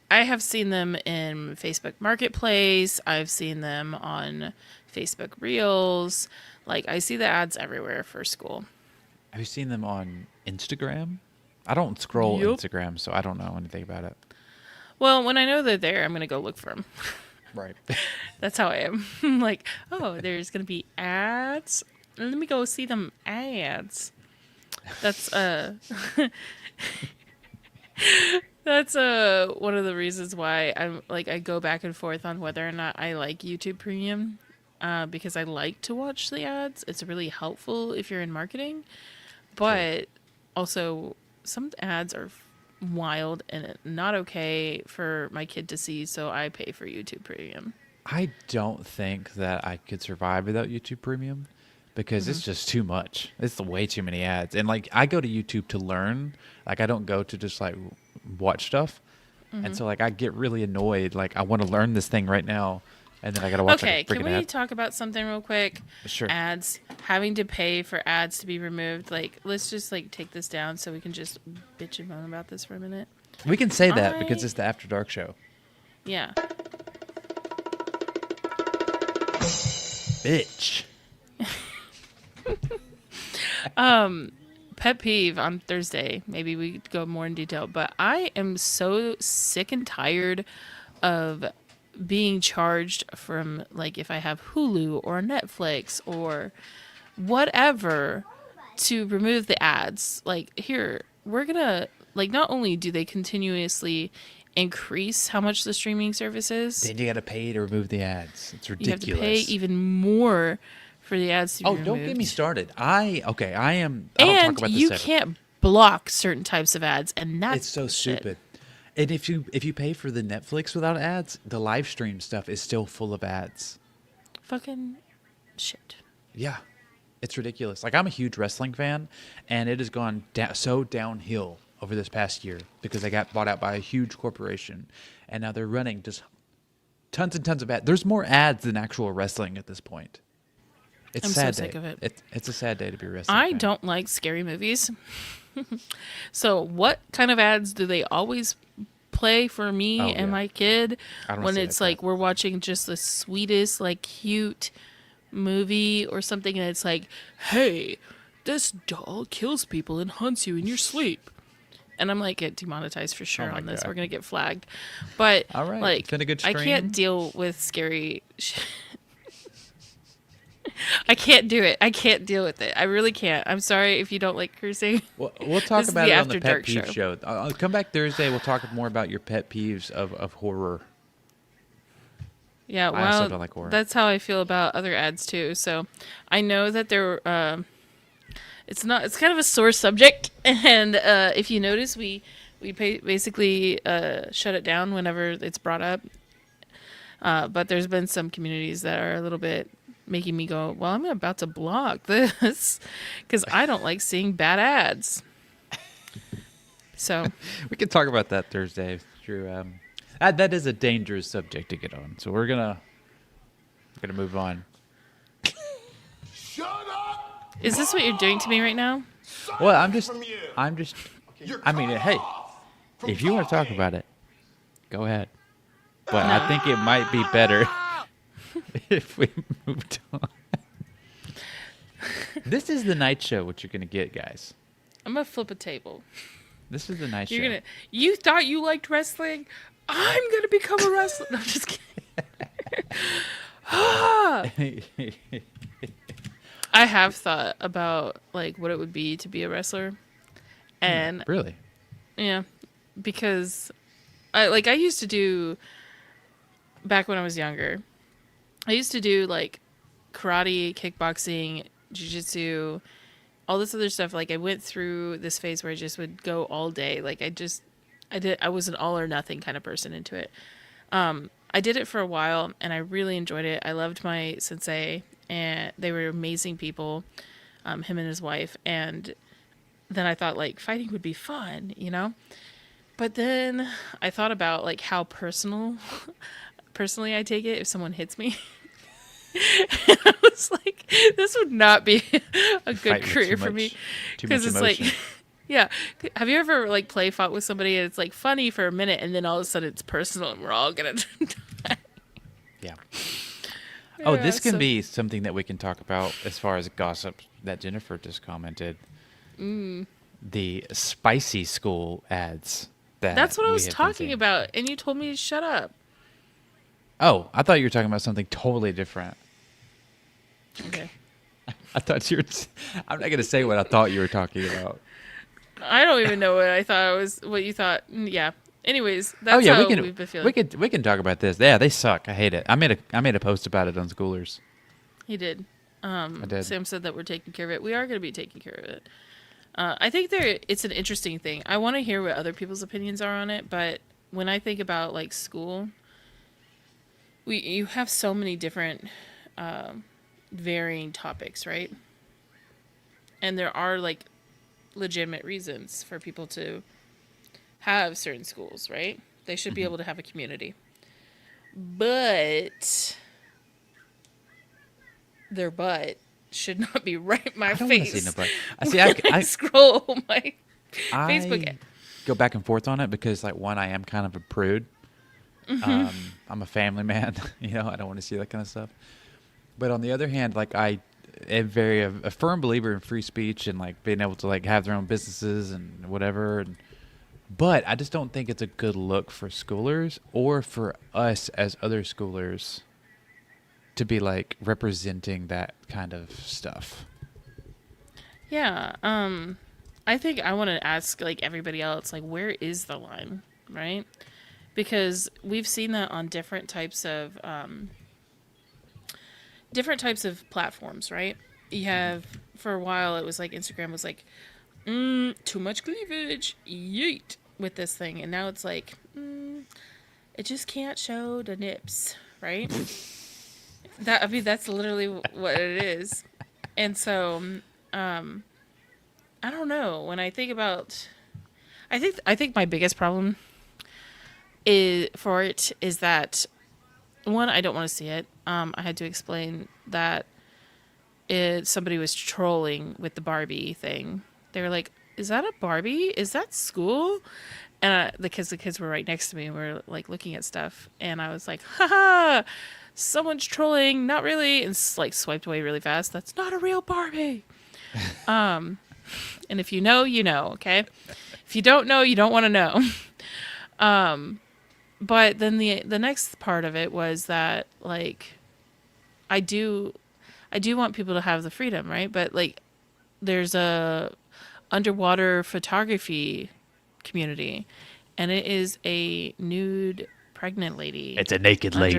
Speaker 2: have seen them in Facebook Marketplace. I've seen them on Facebook Reels. Like, I see the ads everywhere for Skool.
Speaker 1: Have you seen them on Instagram? I don't scroll
Speaker 2: Yup.
Speaker 1: Instagram, so I don't know anything about it.
Speaker 2: Well, when I know they're there, I'm going to go look for them.
Speaker 1: Right.
Speaker 2: That's how I am. I'm like, oh, there's going to be ads. Let me go see them ads. That's that's one of the reasons why I'm like I go back and forth on whether or not I like YouTube Premium, because I like to watch the ads. It's really helpful if you're in marketing, but also some ads are wild and not okay for my kid to see, so I pay for YouTube Premium.
Speaker 1: I don't think that I could survive without YouTube Premium because it's just too much. It's way too many ads. And like I go to YouTube to learn. Like I don't go to just like watch stuff. And so like I get really annoyed. Like I want to learn this thing right now, and then I gotta watch
Speaker 2: Okay,
Speaker 1: like a
Speaker 2: can
Speaker 1: freaking
Speaker 2: we
Speaker 1: ad.
Speaker 2: talk about something real quick?
Speaker 1: Sure.
Speaker 2: Ads, having to pay for ads to be removed. Like, let's just like take this down so we can just bitch and moan about this for a minute.
Speaker 1: We can say that because
Speaker 2: I-
Speaker 1: it's the After Dark show.
Speaker 2: Yeah.
Speaker 1: Bitch.
Speaker 2: Pet peeve on Thursday. Maybe we could go more in detail, but I am so sick and tired of being charged from, like, if I have Hulu or Netflix or whatever, to remove the ads. Like, here, we're gonna, like, not only do they continuously increase how much the streaming service is,
Speaker 1: Then you gotta pay to remove the ads. It's
Speaker 2: you
Speaker 1: ridiculous.
Speaker 2: have to pay even more for the ads to be
Speaker 1: Oh,
Speaker 2: removed.
Speaker 1: don't get me started. I don't talk
Speaker 2: And
Speaker 1: about this
Speaker 2: you
Speaker 1: ever.
Speaker 2: can't block certain types of ads, and that's
Speaker 1: It's so
Speaker 2: bullshit.
Speaker 1: stupid. And if you pay for the Netflix without ads, the live stream stuff is still full of ads.
Speaker 2: Fucking shit.
Speaker 1: Yeah, it's ridiculous. Like I'm a huge wrestling fan, and it has gone so downhill over this past year because they got bought out by a huge corporation, and now they're running just tons and tons of ads. There's more ads than actual wrestling at this point. It's
Speaker 2: I'm
Speaker 1: a
Speaker 2: so
Speaker 1: sad
Speaker 2: sick
Speaker 1: day.
Speaker 2: of it.
Speaker 1: It's a sad day to be a wrestling
Speaker 2: I
Speaker 1: fan.
Speaker 2: don't like scary movies. So what kind of ads do they always play for me
Speaker 1: Oh,
Speaker 2: and
Speaker 1: yeah.
Speaker 2: my kid
Speaker 1: I don't
Speaker 2: when
Speaker 1: see
Speaker 2: it's
Speaker 1: that
Speaker 2: like
Speaker 1: crap.
Speaker 2: we're watching just the sweetest, like, cute movie or something, and it's like, hey, this doll kills people and hunts you in your sleep. And I'm like, get demonetized for sure
Speaker 1: Oh my
Speaker 2: on this.
Speaker 1: God.
Speaker 2: We're gonna get flagged. But
Speaker 1: All right.
Speaker 2: like,
Speaker 1: It's been a good
Speaker 2: I
Speaker 1: stream.
Speaker 2: can't deal with scary shit. I can't do it. I can't deal with it. I really can't. I'm sorry if you don't like cursing.
Speaker 1: We'll talk
Speaker 2: This is
Speaker 1: about
Speaker 2: the
Speaker 1: it on the
Speaker 2: After
Speaker 1: Pet
Speaker 2: Dark
Speaker 1: Peeve show. I'll come back Thursday. We'll talk more about your pet peeves of horror.
Speaker 2: Yeah,
Speaker 1: I also
Speaker 2: well,
Speaker 1: don't like horror.
Speaker 2: that's how I feel about other ads too. So I know that they're it's kind of a sore subject, and if you notice, we basically shut it down whenever it's brought up. But there's been some communities that are a little bit making me go, well, I'm about to block this because I don't like seeing bad ads. So
Speaker 1: We can talk about that Thursday. Drew. That is a dangerous subject to get on. So we're gonna move on.
Speaker 4: Shut up!
Speaker 2: is this what you're doing to me right now?
Speaker 1: Well, I'm just.
Speaker 4: You're
Speaker 1: I mean,
Speaker 4: cut
Speaker 1: hey,
Speaker 4: off from
Speaker 1: if you want to talk
Speaker 4: talking.
Speaker 1: about it, go ahead. But I think it might be better if we moved on. This is the night show. What you're gonna get, guys.
Speaker 2: I'm gonna flip a table.
Speaker 1: This is the night
Speaker 2: You're
Speaker 1: show.
Speaker 2: gonna. You thought you liked wrestling? I'm gonna become a wrestler. No, I'm just kidding. I have thought about like what it would be to be a wrestler, and
Speaker 1: Really?
Speaker 2: yeah, because I used to do back when I was younger. I used to do like karate, kickboxing, jiu-jitsu, all this other stuff. Like I went through this phase where I just would go all day. Like I was an all or nothing kind of person into it. I did it for a while and I really enjoyed it. I loved my sensei and they were amazing people, him and his wife. And then I thought like fighting would be fun, you know? But then I thought about like how personally I take it if someone hits me. And I was like, this would not be a good
Speaker 1: Fight with
Speaker 2: career
Speaker 1: too
Speaker 2: for
Speaker 1: much-
Speaker 2: me.
Speaker 1: too much
Speaker 2: Because it's
Speaker 1: emotion.
Speaker 2: like, yeah. Have you ever like play fought with somebody and it's like funny for a minute and then all of a sudden it's personal and we're all gonna die?
Speaker 1: Yeah. Oh,
Speaker 2: Yeah,
Speaker 1: this can
Speaker 2: so-
Speaker 1: be something that we can talk about as far as gossip that Jennifer just commented. The spicy school ads.
Speaker 2: That's what I
Speaker 1: we
Speaker 2: was
Speaker 1: have been
Speaker 2: talking
Speaker 1: seeing.
Speaker 2: about, and you told me to shut up.
Speaker 1: Oh, I thought you were talking about something totally different.
Speaker 2: Okay.
Speaker 1: I thought you were. I'm not going to say what I thought you were talking about.
Speaker 2: I don't even know what you thought. Yeah. Anyways, that's
Speaker 1: oh yeah,
Speaker 2: how
Speaker 1: we can.
Speaker 2: we've been feeling.
Speaker 1: We can talk about this. Yeah, they suck. I hate it. I made a post about it on Schoolers.
Speaker 2: He did.
Speaker 1: I did.
Speaker 2: Sam said that we're taking care of it. We are going to be taking care of it. I think it's an interesting thing. I want to hear what other people's opinions are on it, but when I think about like school, you have so many different varying topics, right? And there are like legitimate reasons for people to have certain schools, right? They should be able to have a community. But their butt should not be right in my
Speaker 1: I don't want to
Speaker 2: face.
Speaker 1: see no butt. I see.
Speaker 2: when I scroll my Facebook.
Speaker 1: I go back and forth on it because, like, one, I am kind of a prude. I'm a family man. You know, I don't want to see that kind of stuff. But on the other hand, like, I am a firm believer in free speech and like being able to like have their own businesses and whatever. But I just don't think it's a good look for schoolers or for us as other schoolers to be like representing that kind of stuff.
Speaker 2: Yeah. I think I want to ask like everybody else, like, where is the line, right? Because we've seen that on different types of platforms, right? You have, for a while, it was like Instagram was like, too much cleavage, yeet, with this thing. And now it's like, it just can't show the nips, right? That's literally what it is. And so, I don't know. When I think about, I think my biggest problem is that, one, I don't want to see it. I had to explain that somebody was trolling with the Barbie thing. They were like, "Is that a Barbie? Is that Skool?" And the kids were right next to me and were like looking at stuff, and I was like, "Ha, someone's trolling, not really," and like swiped away really fast. That's not a real Barbie. And if you know, you know. Okay, if you don't know, you don't want to know. But then the next part of it was that, like, I do want people to have the freedom, right? But like, there's a underwater photography community, and it is a nude pregnant lady.
Speaker 1: It's a naked lady.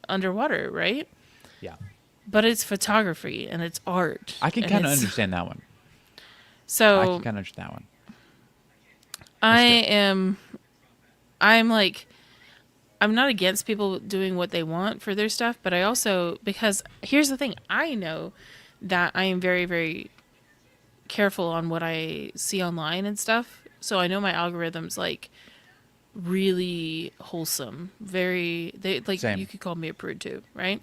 Speaker 2: Underwater, right?
Speaker 1: Yeah.
Speaker 2: But it's photography and it's art.
Speaker 1: I can
Speaker 2: and
Speaker 1: kind of
Speaker 2: it's-
Speaker 1: understand that one.
Speaker 2: So
Speaker 1: I can kind of understand that one.
Speaker 2: I'm like, I'm not against people doing what they want for their stuff, but I also, because here's the thing, I know that I am very, very careful on what I see online and stuff. So I know my algorithm's like really wholesome,
Speaker 1: Same.
Speaker 2: you could call me a prude too, right?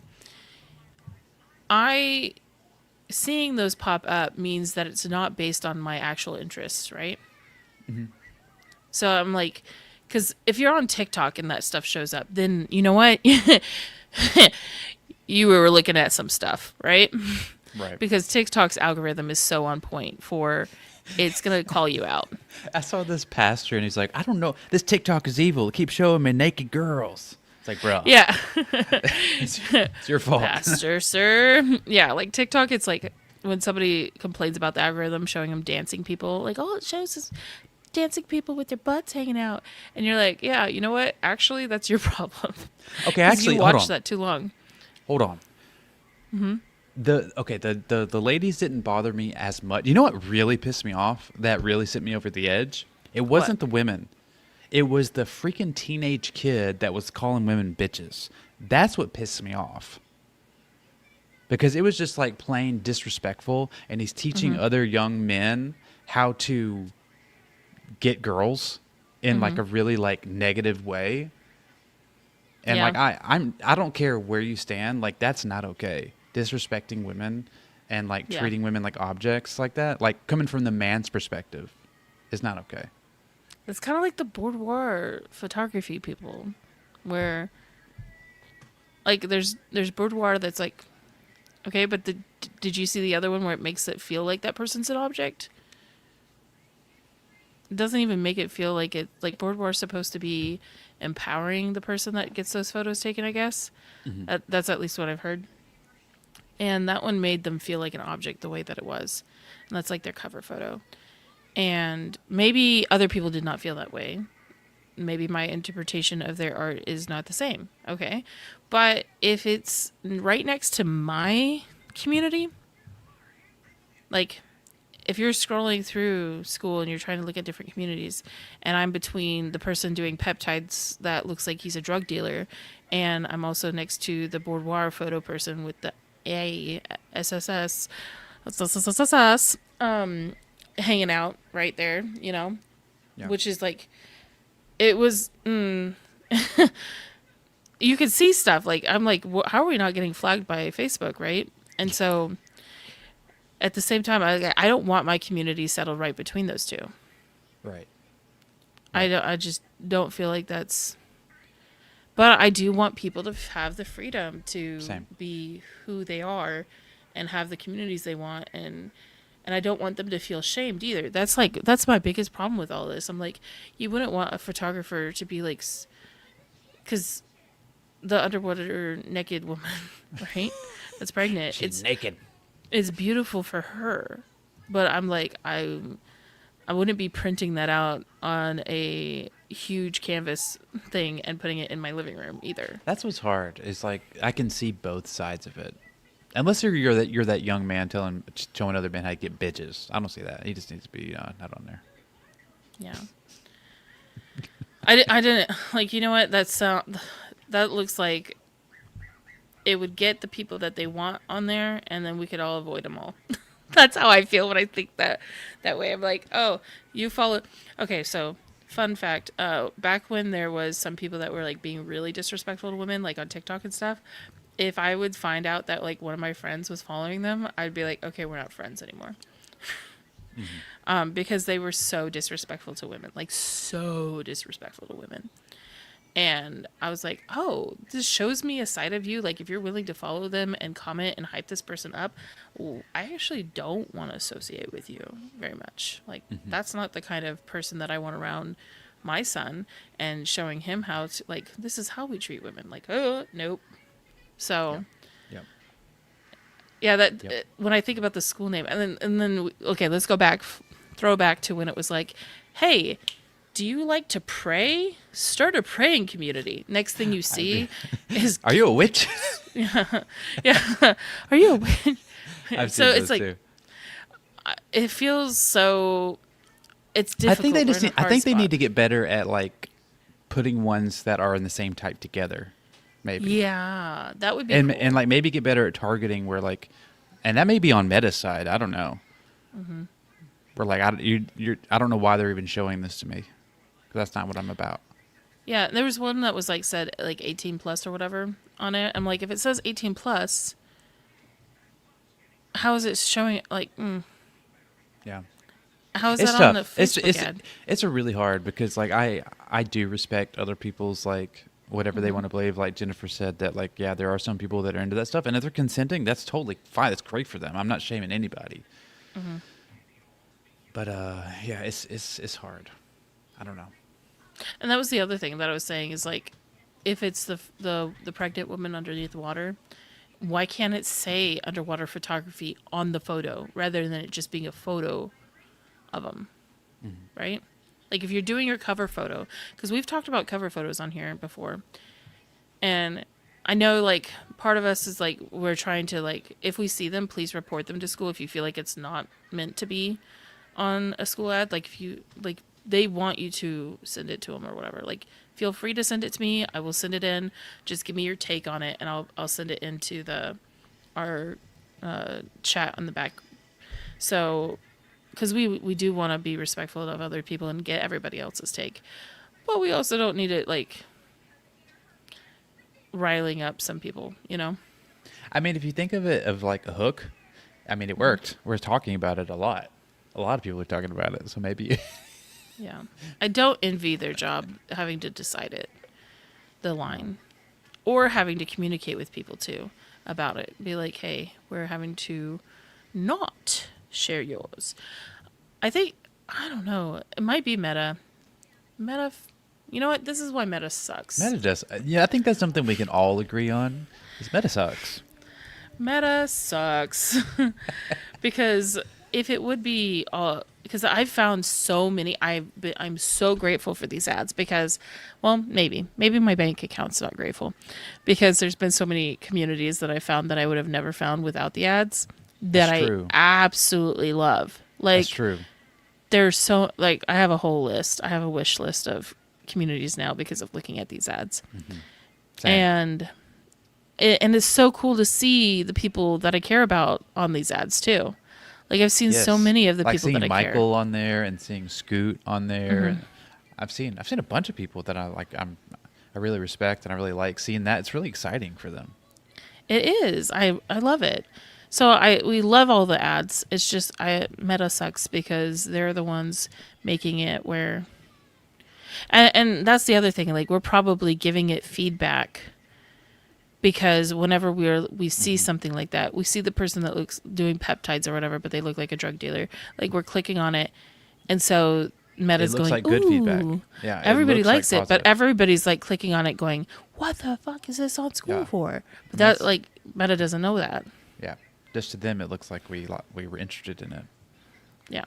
Speaker 2: Seeing those pop up means that it's not based on my actual interests, right?
Speaker 1: Mm-hmm.
Speaker 2: So I'm like, because if you're on TikTok and that stuff shows up, then you know what? You were looking at some stuff, right?
Speaker 1: Right.
Speaker 2: Because TikTok's algorithm is so on point for, it's going to call you out.
Speaker 1: I saw this pastor and he's like, I don't know. This TikTok is evil. It keeps showing me naked girls. It's like, bro.
Speaker 2: Yeah.
Speaker 1: It's your fault.
Speaker 2: Pastor, sir. Yeah, like TikTok, it's like when somebody complains about the algorithm showing them dancing people, like, all it shows is dancing people with their butts hanging out. And you're like, yeah, you know what? Actually, that's your problem.
Speaker 1: Okay,
Speaker 2: 'Cause
Speaker 1: actually,
Speaker 2: you
Speaker 1: hold
Speaker 2: watched
Speaker 1: on.
Speaker 2: that too long.
Speaker 1: Hold on. Mm-hmm. The ladies didn't bother me as much. You know what really pissed me off? That really sent me over the edge? It wasn't the women. It was the freaking teenage kid that was calling women bitches. That's what pissed me off. Because it was just like plain disrespectful, and he's teaching other young men how to get girls in like a really like negative way. And
Speaker 2: Yeah.
Speaker 1: like I don't care where you stand, like that's not okay. Disrespecting women and like
Speaker 2: Yeah.
Speaker 1: treating women like objects like that, like coming from the man's perspective, is not okay.
Speaker 2: It's kind of like the boudoir photography people, where like there's boudoir that's like, okay, but did you see the other one where it makes it feel like that person's an object? It doesn't even make it feel like it. Like, boudoir is supposed to be empowering the person that gets those photos taken, I guess. That's at least what I've heard. And that one made them feel like an object the way that it was. And that's like their cover photo. And maybe other people did not feel that way. Maybe my interpretation of their art is not the same. Okay. But if it's right next to my community, like, if you're scrolling through Skool and you're trying to look at different communities, and I'm between the person doing peptides that looks like he's a drug dealer, and I'm also next to the boudoir photo person with the a SSS, SSS, hanging out right there, you know,
Speaker 1: Yeah.
Speaker 2: which is like, it was, you could see stuff like, I'm like, how are we not getting flagged by Facebook, right? And so at the same time, I don't want my community settled right between those two.
Speaker 1: Right.
Speaker 2: I just don't feel like that's, but I do want people to have the freedom to
Speaker 1: Same.
Speaker 2: be who they are and have the communities they want, and I don't want them to feel shamed either. That's my biggest problem with all this. I'm like, you wouldn't want a photographer to be like, because the underwater naked woman, right, that's pregnant,
Speaker 1: She's naked.
Speaker 2: it's beautiful for her, but I'm like, I wouldn't be printing that out on a huge canvas thing and putting it in my living room either.
Speaker 1: That's what's hard. Is like I can see both sides of it. Unless you're that young man showing other men how to get bitches. I don't see that. He just needs to be not on there.
Speaker 2: Yeah. I didn't like, you know what, that looks like it would get the people that they want on there, and then we could all avoid them all. That's how I feel when I think that way. I'm like, oh, you follow. Okay, so fun fact: back when there was some people that were like being really disrespectful to women, like on TikTok and stuff, if I would find out that like one of my friends was following them, I'd be like, okay, we're not friends anymore. Because they were so disrespectful to women, like so disrespectful to women. And I was like, oh, this shows me a side of you. Like, if you're willing to follow them and comment and hype this person up, I actually don't want to associate with you very much. Like, that's not the kind of person that I want around my son, and showing him how to, like, this is how we treat women. Like, oh, nope. So,
Speaker 1: Yep.
Speaker 2: yeah, that
Speaker 1: Yep.
Speaker 2: when I think about the school name, and then okay, let's go back, throw back to when it was like, hey, do you like to pray? Start a praying community. Next thing you see is,
Speaker 1: Are you a witch?
Speaker 2: yeah, are you a witch?
Speaker 1: I've
Speaker 2: So
Speaker 1: seen
Speaker 2: it's
Speaker 1: those
Speaker 2: like,
Speaker 1: too.
Speaker 2: it feels so, it's
Speaker 1: I
Speaker 2: difficult.
Speaker 1: think they just
Speaker 2: We're in a
Speaker 1: I
Speaker 2: hard
Speaker 1: think they
Speaker 2: spot.
Speaker 1: need to get better at like putting ones that are in the same type together. Maybe.
Speaker 2: Yeah, that would be
Speaker 1: And
Speaker 2: cool.
Speaker 1: and like maybe get better at targeting where like, and that may be on Meta's side. I don't know. Where like I don't know why they're even showing this to me. 'Cause that's not what I'm about.
Speaker 2: Yeah, there was one that was like said like 18 plus or whatever on it. I'm like, if it says 18 plus, how is it showing like
Speaker 1: Yeah.
Speaker 2: how is
Speaker 1: It's
Speaker 2: that on the
Speaker 1: tough.
Speaker 2: Facebook ad?
Speaker 1: It's a really hard because like I do respect other people's like whatever they want to believe. Like Jennifer said that like yeah there are some people that are into that stuff, and if they're consenting, that's totally fine. That's great for them. I'm not shaming anybody. But yeah, it's hard. I don't know.
Speaker 2: And that was the other thing that I was saying is like, if it's the pregnant woman underneath the water, why can't it say underwater photography on the photo rather than it just being a photo of them, right? Like if you're doing your cover photo, because we've talked about cover photos on here before, and I know like part of us is like we're trying to like, if we see them, please report them to school if you feel like it's not meant to be on a school ad. Like if you like, they want you to send it to them or whatever, like feel free to send it to me. I will send it in. Just give me your take on it, and I'll send it into our chat on the back. So, because we do want to be respectful of other people and get everybody else's take, but we also don't need it like riling up some people, you know.
Speaker 1: I mean, if you think of it of like a hook, I mean, it worked. We're talking about it a lot. A lot of people are talking about it, so maybe.
Speaker 2: Yeah, I don't envy their job having to decide it, the line, or having to communicate with people too about it. Be like, hey, we're having to not share yours. I think, I don't know, it might be Meta. You know what? This is why Meta sucks.
Speaker 1: Meta does. Yeah, I think that's something we can all agree on. Is Meta sucks.
Speaker 2: Meta sucks. Because if it would be all, because I've found so many, I'm so grateful for these ads because, well, maybe my bank account's not grateful, because there's been so many communities that I found that I would have never found without the ads that
Speaker 1: That's
Speaker 2: I
Speaker 1: true.
Speaker 2: absolutely love. Like,
Speaker 1: That's true.
Speaker 2: there's so, like, I have a whole list. I have a wish list of communities now because of looking at these ads.
Speaker 1: Same.
Speaker 2: And and it's so cool to see the people that I care about on these ads too. Like I've seen so
Speaker 1: Yes.
Speaker 2: many of the
Speaker 1: Like
Speaker 2: people
Speaker 1: seeing
Speaker 2: that I
Speaker 1: Michael
Speaker 2: care.
Speaker 1: on there and seeing Scoot on there. And I've seen a bunch of people that I really respect and I really like seeing that. It's really exciting for them.
Speaker 2: It is. I love it. So we love all the ads. It's just Meta sucks because they're the ones making it where, and that's the other thing. Like we're probably giving it feedback because whenever we see something like that, we see the person that looks doing peptides or whatever, but they look like a drug dealer. Like we're clicking on it, and so Meta's
Speaker 1: It looks
Speaker 2: going,
Speaker 1: like good
Speaker 2: ooh,
Speaker 1: feedback. Yeah, it
Speaker 2: everybody
Speaker 1: looks like
Speaker 2: likes it, but
Speaker 1: positive.
Speaker 2: everybody's like clicking on it, going, "What the fuck is this on School
Speaker 1: Yeah.
Speaker 2: for?" But
Speaker 1: And
Speaker 2: that
Speaker 1: that's-
Speaker 2: like Meta doesn't know that.
Speaker 1: Yeah, just to them, it looks like we were interested in it.
Speaker 2: Yeah.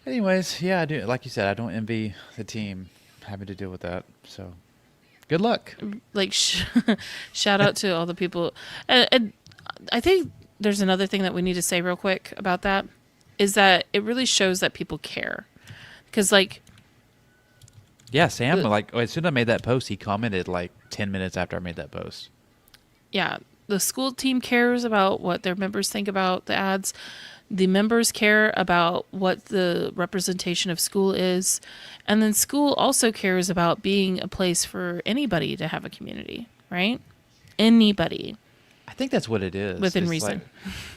Speaker 1: Anyways, yeah, I do. Like you said, I don't envy the team having to deal with that. So, good luck.
Speaker 2: Like shout out to all the people, and I think there's another thing that we need to say real quick about that is that it really shows that people care because like
Speaker 1: Yeah, Sam.
Speaker 2: The-
Speaker 1: Like as soon as I made that post, he commented like 10 minutes after I made that post.
Speaker 2: yeah, the school team cares about what their members think about the ads. The members care about what the representation of school is, and then school also cares about being a place for anybody to have a community, right? Anybody.
Speaker 1: I think that's what it is.
Speaker 2: Within
Speaker 1: It's
Speaker 2: reason.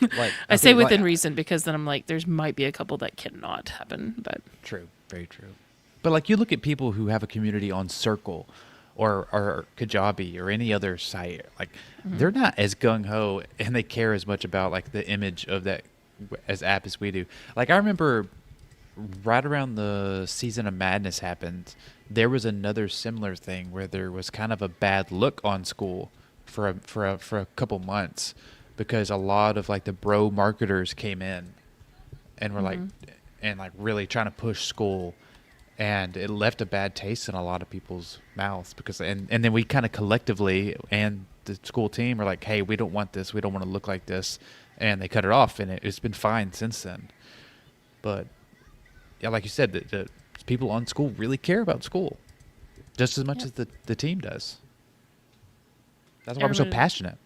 Speaker 1: Like
Speaker 2: I say
Speaker 1: okay,
Speaker 2: within
Speaker 1: like-
Speaker 2: reason because then I'm like, there's might be a couple that cannot happen, but
Speaker 1: True, very true. But like you look at people who have a community on Circle or Kajabi or any other site, like they're not as gung ho and they care as much about like the image of that as app as we do. Like I remember right around the season of Madness happened, there was another similar thing where there was kind of a bad look on School for a couple months because a lot of like the bro marketers came in and were like and like really trying to push School, and it left a bad taste in a lot of people's mouths because and then we kind of collectively and the School team were like, hey, we don't want this, we don't want to look like this, and they cut it off, and it's been fine since then. But yeah, like you said, the people on School really care about School just as much as the team does. That's why we're so
Speaker 2: Everybody-
Speaker 1: passionate.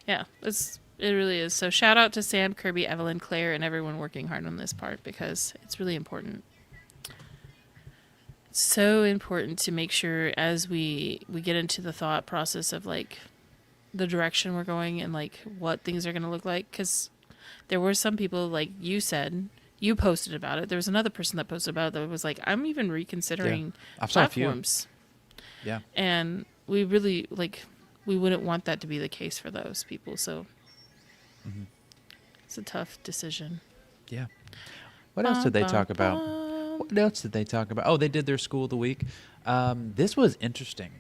Speaker 2: yeah, it really is. So shout out to Sam, Kirby, Evelyn, Claire, and everyone working hard on this part because it's really important. So important to make sure as we get into the thought process of like the direction we're going and like what things are going to look like, because there were some people, like you said, you posted about it. There was another person that posted about it that was like, I'm even reconsidering
Speaker 1: I saw a few.
Speaker 2: platforms.
Speaker 1: Yeah.
Speaker 2: And we really like, we wouldn't want that to be the case for those people. So it's a tough decision.
Speaker 1: Yeah. What else did they talk about? What else did they talk about? Oh, they did their School of the Week. This was interesting.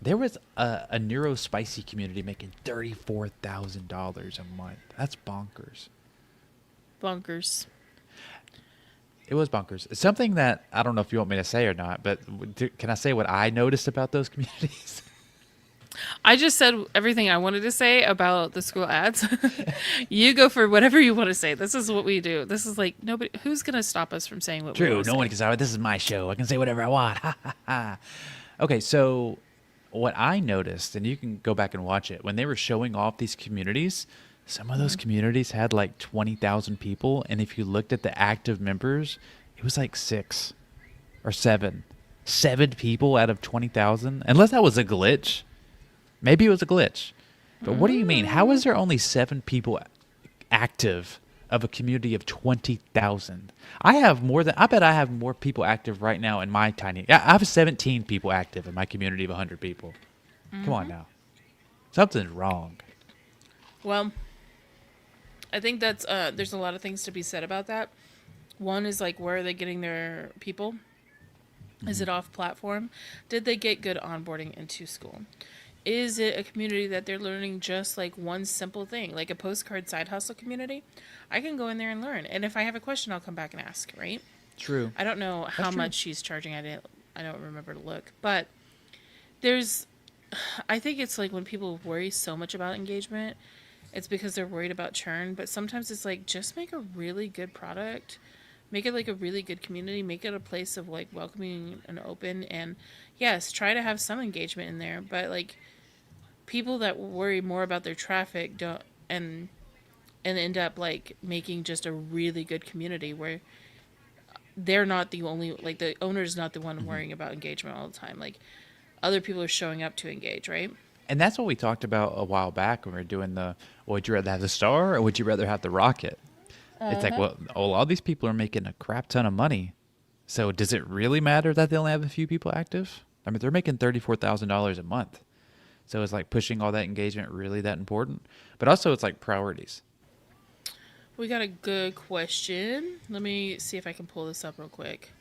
Speaker 1: There was a neurospicy community making $34,000 a month. That's bonkers.
Speaker 2: Bonkers.
Speaker 1: It was bonkers. It's something that I don't know if you want me to say or not, but can I say what I noticed about those communities?
Speaker 2: I just said everything I wanted to say about the school ads. You go for whatever you want to say. This is what we do. This is like nobody. Who's gonna stop us from saying what we
Speaker 1: True.
Speaker 2: want to
Speaker 1: No
Speaker 2: say?
Speaker 1: one can say, this is my show. I can say whatever I want. Ha, ha, ha. Okay, so what I noticed, and you can go back and watch it, when they were showing off these communities, some of those communities had like 20,000 people. And if you looked at the active members, it was like 6 or 7. 7 people out of 20,000. Unless that was a glitch. Maybe it was a glitch. But what do you mean? How is there only 7 people active of a community of 20,000? I bet I have more people active right now in my tiny. I have 17 people active in my community of 100 people. Come on now. Something's wrong.
Speaker 2: Well, I think that's there's a lot of things to be said about that. One is like, where are they getting their people? Is it off platform? Did they get good onboarding into School? Is it a community that they're learning just like one simple thing, like a postcard side hustle community? I can go in there and learn, and if I have a question, I'll come back and ask. Right?
Speaker 1: True.
Speaker 2: I don't know how
Speaker 1: true.
Speaker 2: much she's charging. I don't remember to look, but I think it's like when people worry so much about engagement, it's because they're worried about churn. But sometimes it's like, just make a really good product, make it like a really good community, make it a place of like welcoming and open, and yes, try to have some engagement in there, but like people that worry more about their traffic don't and end up like making just a really good community where they're not the only, like, the owner's not the one worrying about engagement all the time. Like, other people are showing up to engage, right?
Speaker 1: And that's what we talked about a while back when we were doing the, would you rather have the star or would you rather have the rocket? It's like, well, a lot of these people are making a crap ton of money. So does it really matter that they only have a few people active? I mean, they're making $34,000 a month. So is like pushing all that engagement really that important? But also it's like priorities.
Speaker 2: We got a good question. Let me see if I can pull this up real quick.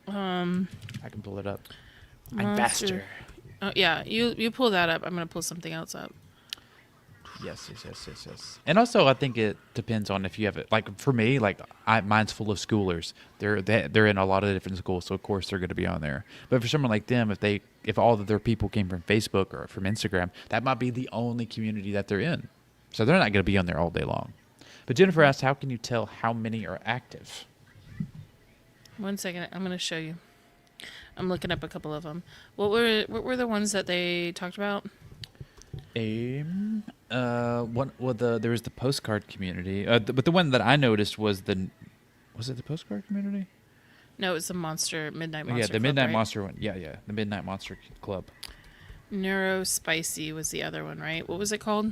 Speaker 1: I can pull it up. I'm
Speaker 2: Monster.
Speaker 1: faster.
Speaker 2: Oh, yeah, you pull that up. I'm going to pull something else up.
Speaker 1: Yes. And also, I think it depends on if you have it. Like for me, like mine's full of schoolers. They're in a lot of different schools, so of course they're going to be on there. But for someone like them, if all of their people came from Facebook or from Instagram, that might be the only community that they're in. So they're not going to be on there all day long. But Jennifer asked, how can you tell how many are active?
Speaker 2: 1 second. I'm going to show you. I'm looking up a couple of them. What were the ones that they talked about?
Speaker 1: There was the postcard community, but the one that I noticed was it the postcard community?
Speaker 2: No, it's the Midnight Monster.
Speaker 1: Yeah, the
Speaker 2: Club,
Speaker 1: Midnight
Speaker 2: right?
Speaker 1: Monster one. Yeah, the Midnight Monster Club.
Speaker 2: Neuro Spicy was the other one, right? What was it called?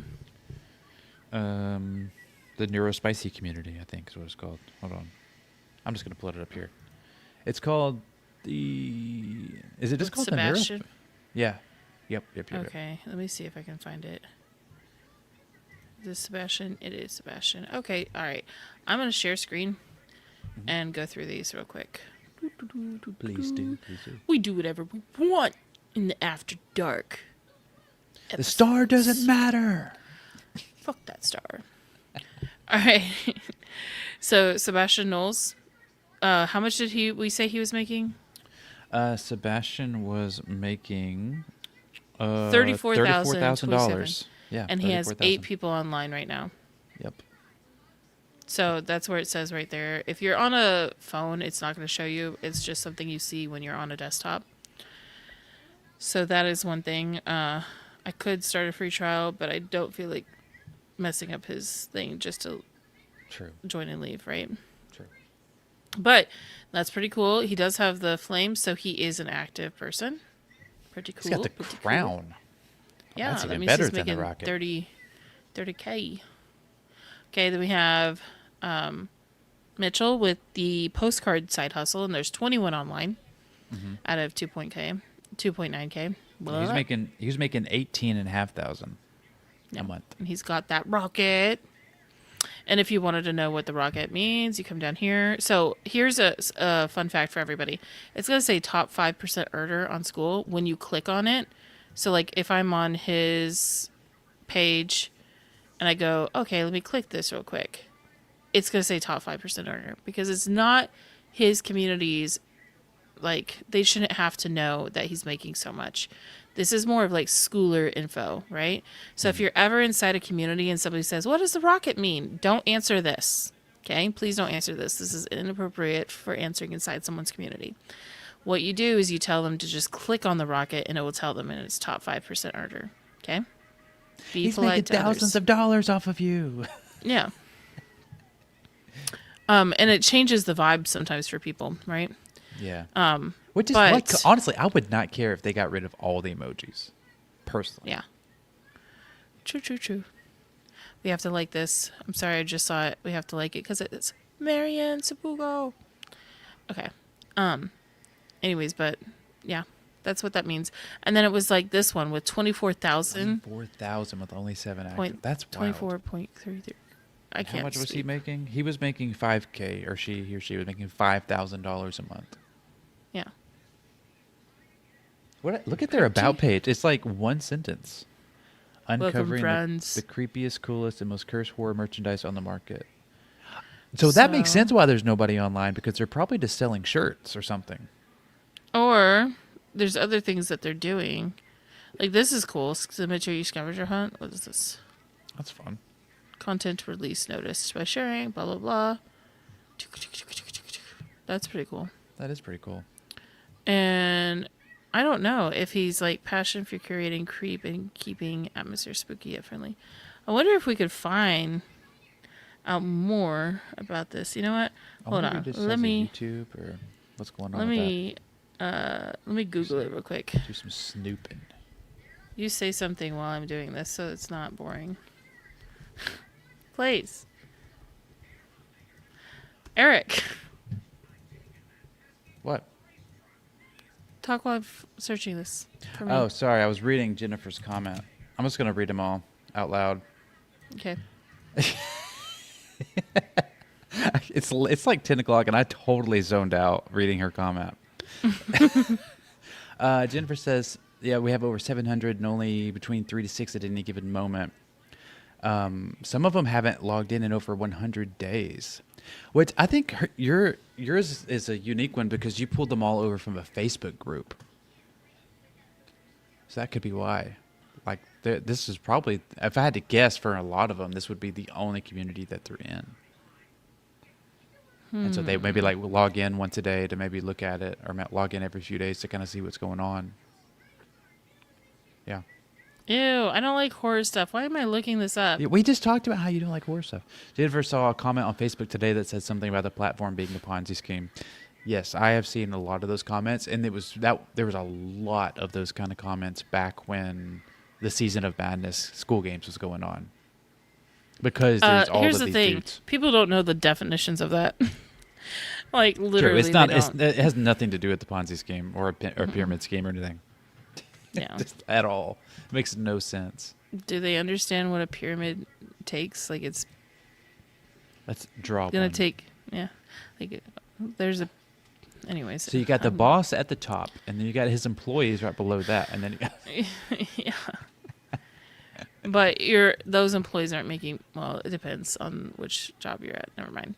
Speaker 1: The Neurospicy community, I think is what it's called. Hold on, I'm just gonna pull it up here. It's called Is it just called
Speaker 2: Sebastian?
Speaker 1: the Neuro? Yeah. Yep.
Speaker 2: Okay, let me see if I can find it. Is this Sebastian? It is Sebastian. Okay, all right. I'm going to share screen and go through these real quick.
Speaker 1: Please do.
Speaker 2: We do whatever we want in the After Dark.
Speaker 1: The star doesn't matter.
Speaker 2: Fuck that star. All right. So Sebastian Knowles, how much did we say he was making?
Speaker 1: Sebastian was making
Speaker 2: $34,000.
Speaker 1: Yeah,
Speaker 2: and he has
Speaker 1: 34,000.
Speaker 2: 8 people online right now.
Speaker 1: Yep.
Speaker 2: So that's where it says right there. If you're on a phone, it's not going to show you. It's just something you see when you're on a desktop. So that is one thing. I could start a free trial, but I don't feel like messing up his thing just to join and leave, right?
Speaker 1: True.
Speaker 2: But that's pretty cool. He does have the flames, so he is an active person. Pretty cool.
Speaker 1: He's got the crown.
Speaker 2: Cool. Yeah,
Speaker 1: that's
Speaker 2: that
Speaker 1: even
Speaker 2: means
Speaker 1: better
Speaker 2: he's
Speaker 1: than the
Speaker 2: making
Speaker 1: rocket.
Speaker 2: 30K. Okay, then we have Mitchell with the postcard side hustle, and there's 21 online out of 2.9K.
Speaker 1: He was making 18,500 a month.
Speaker 2: And he's got that rocket. And if you wanted to know what the rocket means, you come down here. So here's a fun fact for everybody. It's going to say top 5% earner on Skool when you click on it. So like if I'm on his page and I go, okay, let me click this real quick. It's going to say top 5% earner because it's not his community's, like they shouldn't have to know that he's making so much. This is more of like schooler info, right? So if you're ever inside a community and somebody says, what does the rocket mean? Don't answer this. Okay? Please don't answer this. This is inappropriate for answering inside someone's community. What you do is you tell them to just click on the rocket and it will tell them in its top 5% earner. Okay? Be
Speaker 1: He's
Speaker 2: polite
Speaker 1: making
Speaker 2: to
Speaker 1: thousands
Speaker 2: others.
Speaker 1: of dollars off of you.
Speaker 2: Yeah. And it changes the vibe sometimes for people, right?
Speaker 1: Yeah. Which is
Speaker 2: but-
Speaker 1: like, honestly, I would not care if they got rid of all the emojis. Personally.
Speaker 2: Yeah. True. We have to like this. I'm sorry, I just saw it. We have to like it because it's Marianne Sabugo. Okay. Anyways, but yeah, that's what that means. And then it was like this one with 24,000.
Speaker 1: 4,000 with only 7 active.
Speaker 2: Point,
Speaker 1: That's wild.
Speaker 2: 24.33. I can't
Speaker 1: How much was he
Speaker 2: speak.
Speaker 1: making? He was making $5K, or he or she was making $5,000 a month.
Speaker 2: Yeah.
Speaker 1: Look at their about page. It's like one sentence. Uncovering
Speaker 2: friends.
Speaker 1: the creepiest, coolest, and most cursed horror merchandise on the market. So that makes
Speaker 2: So-
Speaker 1: sense why there's nobody online, because they're probably just selling shirts or something.
Speaker 2: Or there's other things that they're doing. Like this is cool. Submit your scavenger hunt. What is this?
Speaker 1: That's fun.
Speaker 2: Content release notice by sharing, blah, blah, blah. That's pretty cool.
Speaker 1: That is pretty cool.
Speaker 2: And I don't know if he's like passion for curating creep and keeping atmosphere spooky yet friendly. I wonder if we could find out more about this. You know what?
Speaker 1: I
Speaker 2: Hold
Speaker 1: wonder
Speaker 2: on.
Speaker 1: if it just
Speaker 2: Let
Speaker 1: says a
Speaker 2: me
Speaker 1: YouTube or what's going on
Speaker 2: let
Speaker 1: with
Speaker 2: me let me Google it real quick.
Speaker 1: that. Do some snooping.
Speaker 2: You say something while I'm doing this, so it's not boring. Please, Eric,
Speaker 1: What?
Speaker 2: talk while I'm searching this. For me.
Speaker 1: Oh, sorry. I was reading Jennifer's comment. I'm just gonna read them all out loud.
Speaker 2: Okay.
Speaker 1: It's like 10 o'clock, and I totally zoned out reading her comment. Jennifer says, yeah, we have over 700 and only between 3 to 6 at any given moment. Some of them haven't logged in over 100 days, which I think yours is a unique one because you pulled them all over from a Facebook group. So that could be why. Like, this is probably, if I had to guess for a lot of them, this would be the only community that they're in. And so they maybe like will log in once a day to maybe look at it, or log in every few days to kind of see what's going on. Yeah.
Speaker 2: Ew, I don't like horror stuff. Why am I looking this up?
Speaker 1: Yeah, we just talked about how you don't like horror stuff. Jennifer saw a comment on Facebook today that said something about the platform being a Ponzi scheme. Yes, I have seen a lot of those comments, and there was a lot of those kind of comments back when the season of Madness School Games was going on. Because there's all
Speaker 2: here's
Speaker 1: of
Speaker 2: the
Speaker 1: these
Speaker 2: thing:
Speaker 1: dudes.
Speaker 2: people don't know the definitions of that. Like literally,
Speaker 1: True, it's not.
Speaker 2: they don't.
Speaker 1: It has nothing to do with the Ponzi scheme or a pyramid scheme or anything.
Speaker 2: Yeah.
Speaker 1: Just at all. It makes no sense.
Speaker 2: Do they understand what a pyramid takes? Like it's
Speaker 1: Let's draw
Speaker 2: gonna
Speaker 1: one.
Speaker 2: take. Yeah. Like there's a. Anyways.
Speaker 1: So you got the boss at the top, and then you got his employees right below that, and then you got
Speaker 2: Yeah. But those employees aren't making. Well, it depends on which job you're at. Never mind.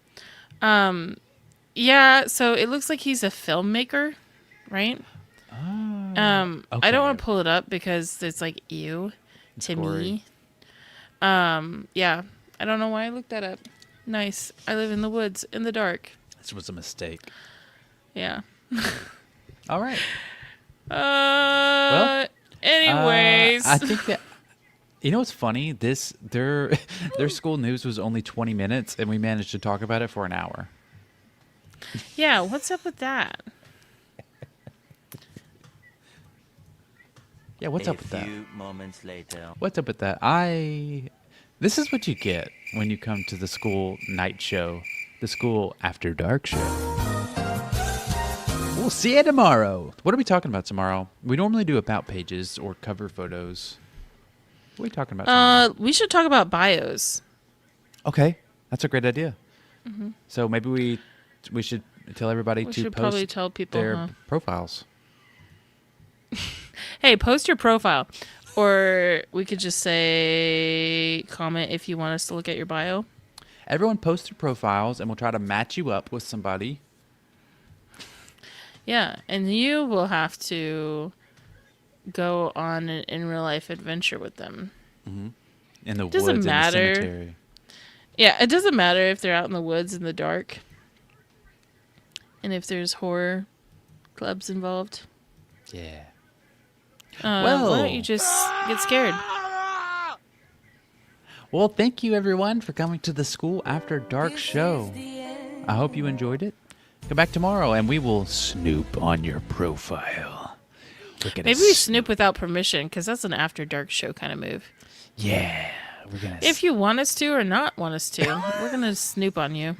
Speaker 2: Yeah. So it looks like he's a filmmaker, right? I
Speaker 1: okay.
Speaker 2: don't want to pull it up because it's like ew to
Speaker 1: gory.
Speaker 2: me. Yeah. I don't know why I looked that up. Nice. I live in the woods in the dark.
Speaker 1: This was a mistake.
Speaker 2: Yeah.
Speaker 1: All right.
Speaker 2: Anyways.
Speaker 1: I think that you know what's funny? Their school news was only 20 minutes, and we managed to talk about it for an hour.
Speaker 2: Yeah. What's up with that?
Speaker 1: Yeah, what's up with
Speaker 3: A
Speaker 1: that?
Speaker 3: few moments later.
Speaker 1: What's up with that? This is what you get when you come to the school night show, the school after dark show. We'll see you tomorrow. What are we talking about tomorrow? We normally do about pages or cover photos. What are we talking about tomorrow?
Speaker 2: We should talk about bios.
Speaker 1: Okay, that's a great idea. So maybe we should tell everybody
Speaker 2: We
Speaker 1: to
Speaker 2: should
Speaker 1: post
Speaker 2: probably tell people,
Speaker 1: their
Speaker 2: huh?
Speaker 1: profiles.
Speaker 2: Hey, post your profile. Or we could just say comment if you want us to look at your bio.
Speaker 1: Everyone post their profiles, and we'll try to match you up with somebody.
Speaker 2: Yeah, and you will have to go on an in real life adventure with them.
Speaker 1: In the
Speaker 2: Doesn't
Speaker 1: woods,
Speaker 2: matter.
Speaker 1: in the cemetery.
Speaker 2: Yeah, it doesn't matter if they're out in the woods in the dark. And if there's horror clubs involved.
Speaker 1: Yeah.
Speaker 2: Why don't you just get scared?
Speaker 1: Well, thank you everyone for coming to the School After Dark show. I hope you enjoyed it. Come back tomorrow and we will snoop on your profile.
Speaker 2: Maybe we snoop without permission because that's an after dark show kind of move.
Speaker 1: Yeah. We're gonna
Speaker 2: If you want us to or not want us to, we're going to snoop on you.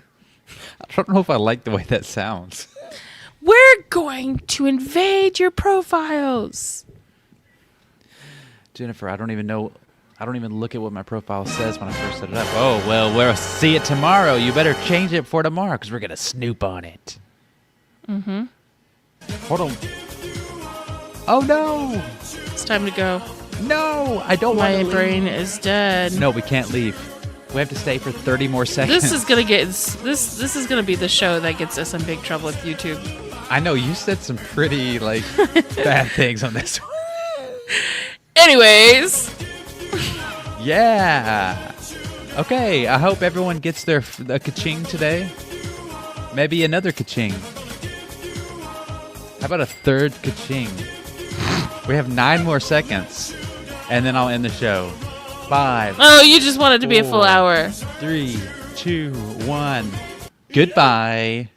Speaker 1: I don't know if I like the way that sounds.
Speaker 2: We're going to invade your profiles.
Speaker 1: Jennifer, I don't even look at what my profile says when I first set it up. Oh, well, we'll see it tomorrow. You better change it for tomorrow because we're going to snoop on it. Mm-hmm. Hold on. Oh, no.
Speaker 2: It's time to go.
Speaker 1: No, I don't want
Speaker 2: My
Speaker 1: to
Speaker 2: brain is dead.
Speaker 1: No, we can't leave. We have to stay for 30 more seconds.
Speaker 2: This is gonna get this is gonna be the show that gets us in big trouble with YouTube.
Speaker 1: I know, you said some pretty, bad things on this one.
Speaker 2: Anyways,
Speaker 1: Yeah. Okay, I hope everyone gets their ka-ching today. Maybe another ka-ching. How about a third ka-ching? We have 9 more seconds, and then I'll end the show. 5,
Speaker 2: Oh, you just want it to be a full
Speaker 1: 4,
Speaker 2: hour.
Speaker 1: 3, 2, 1. Goodbye.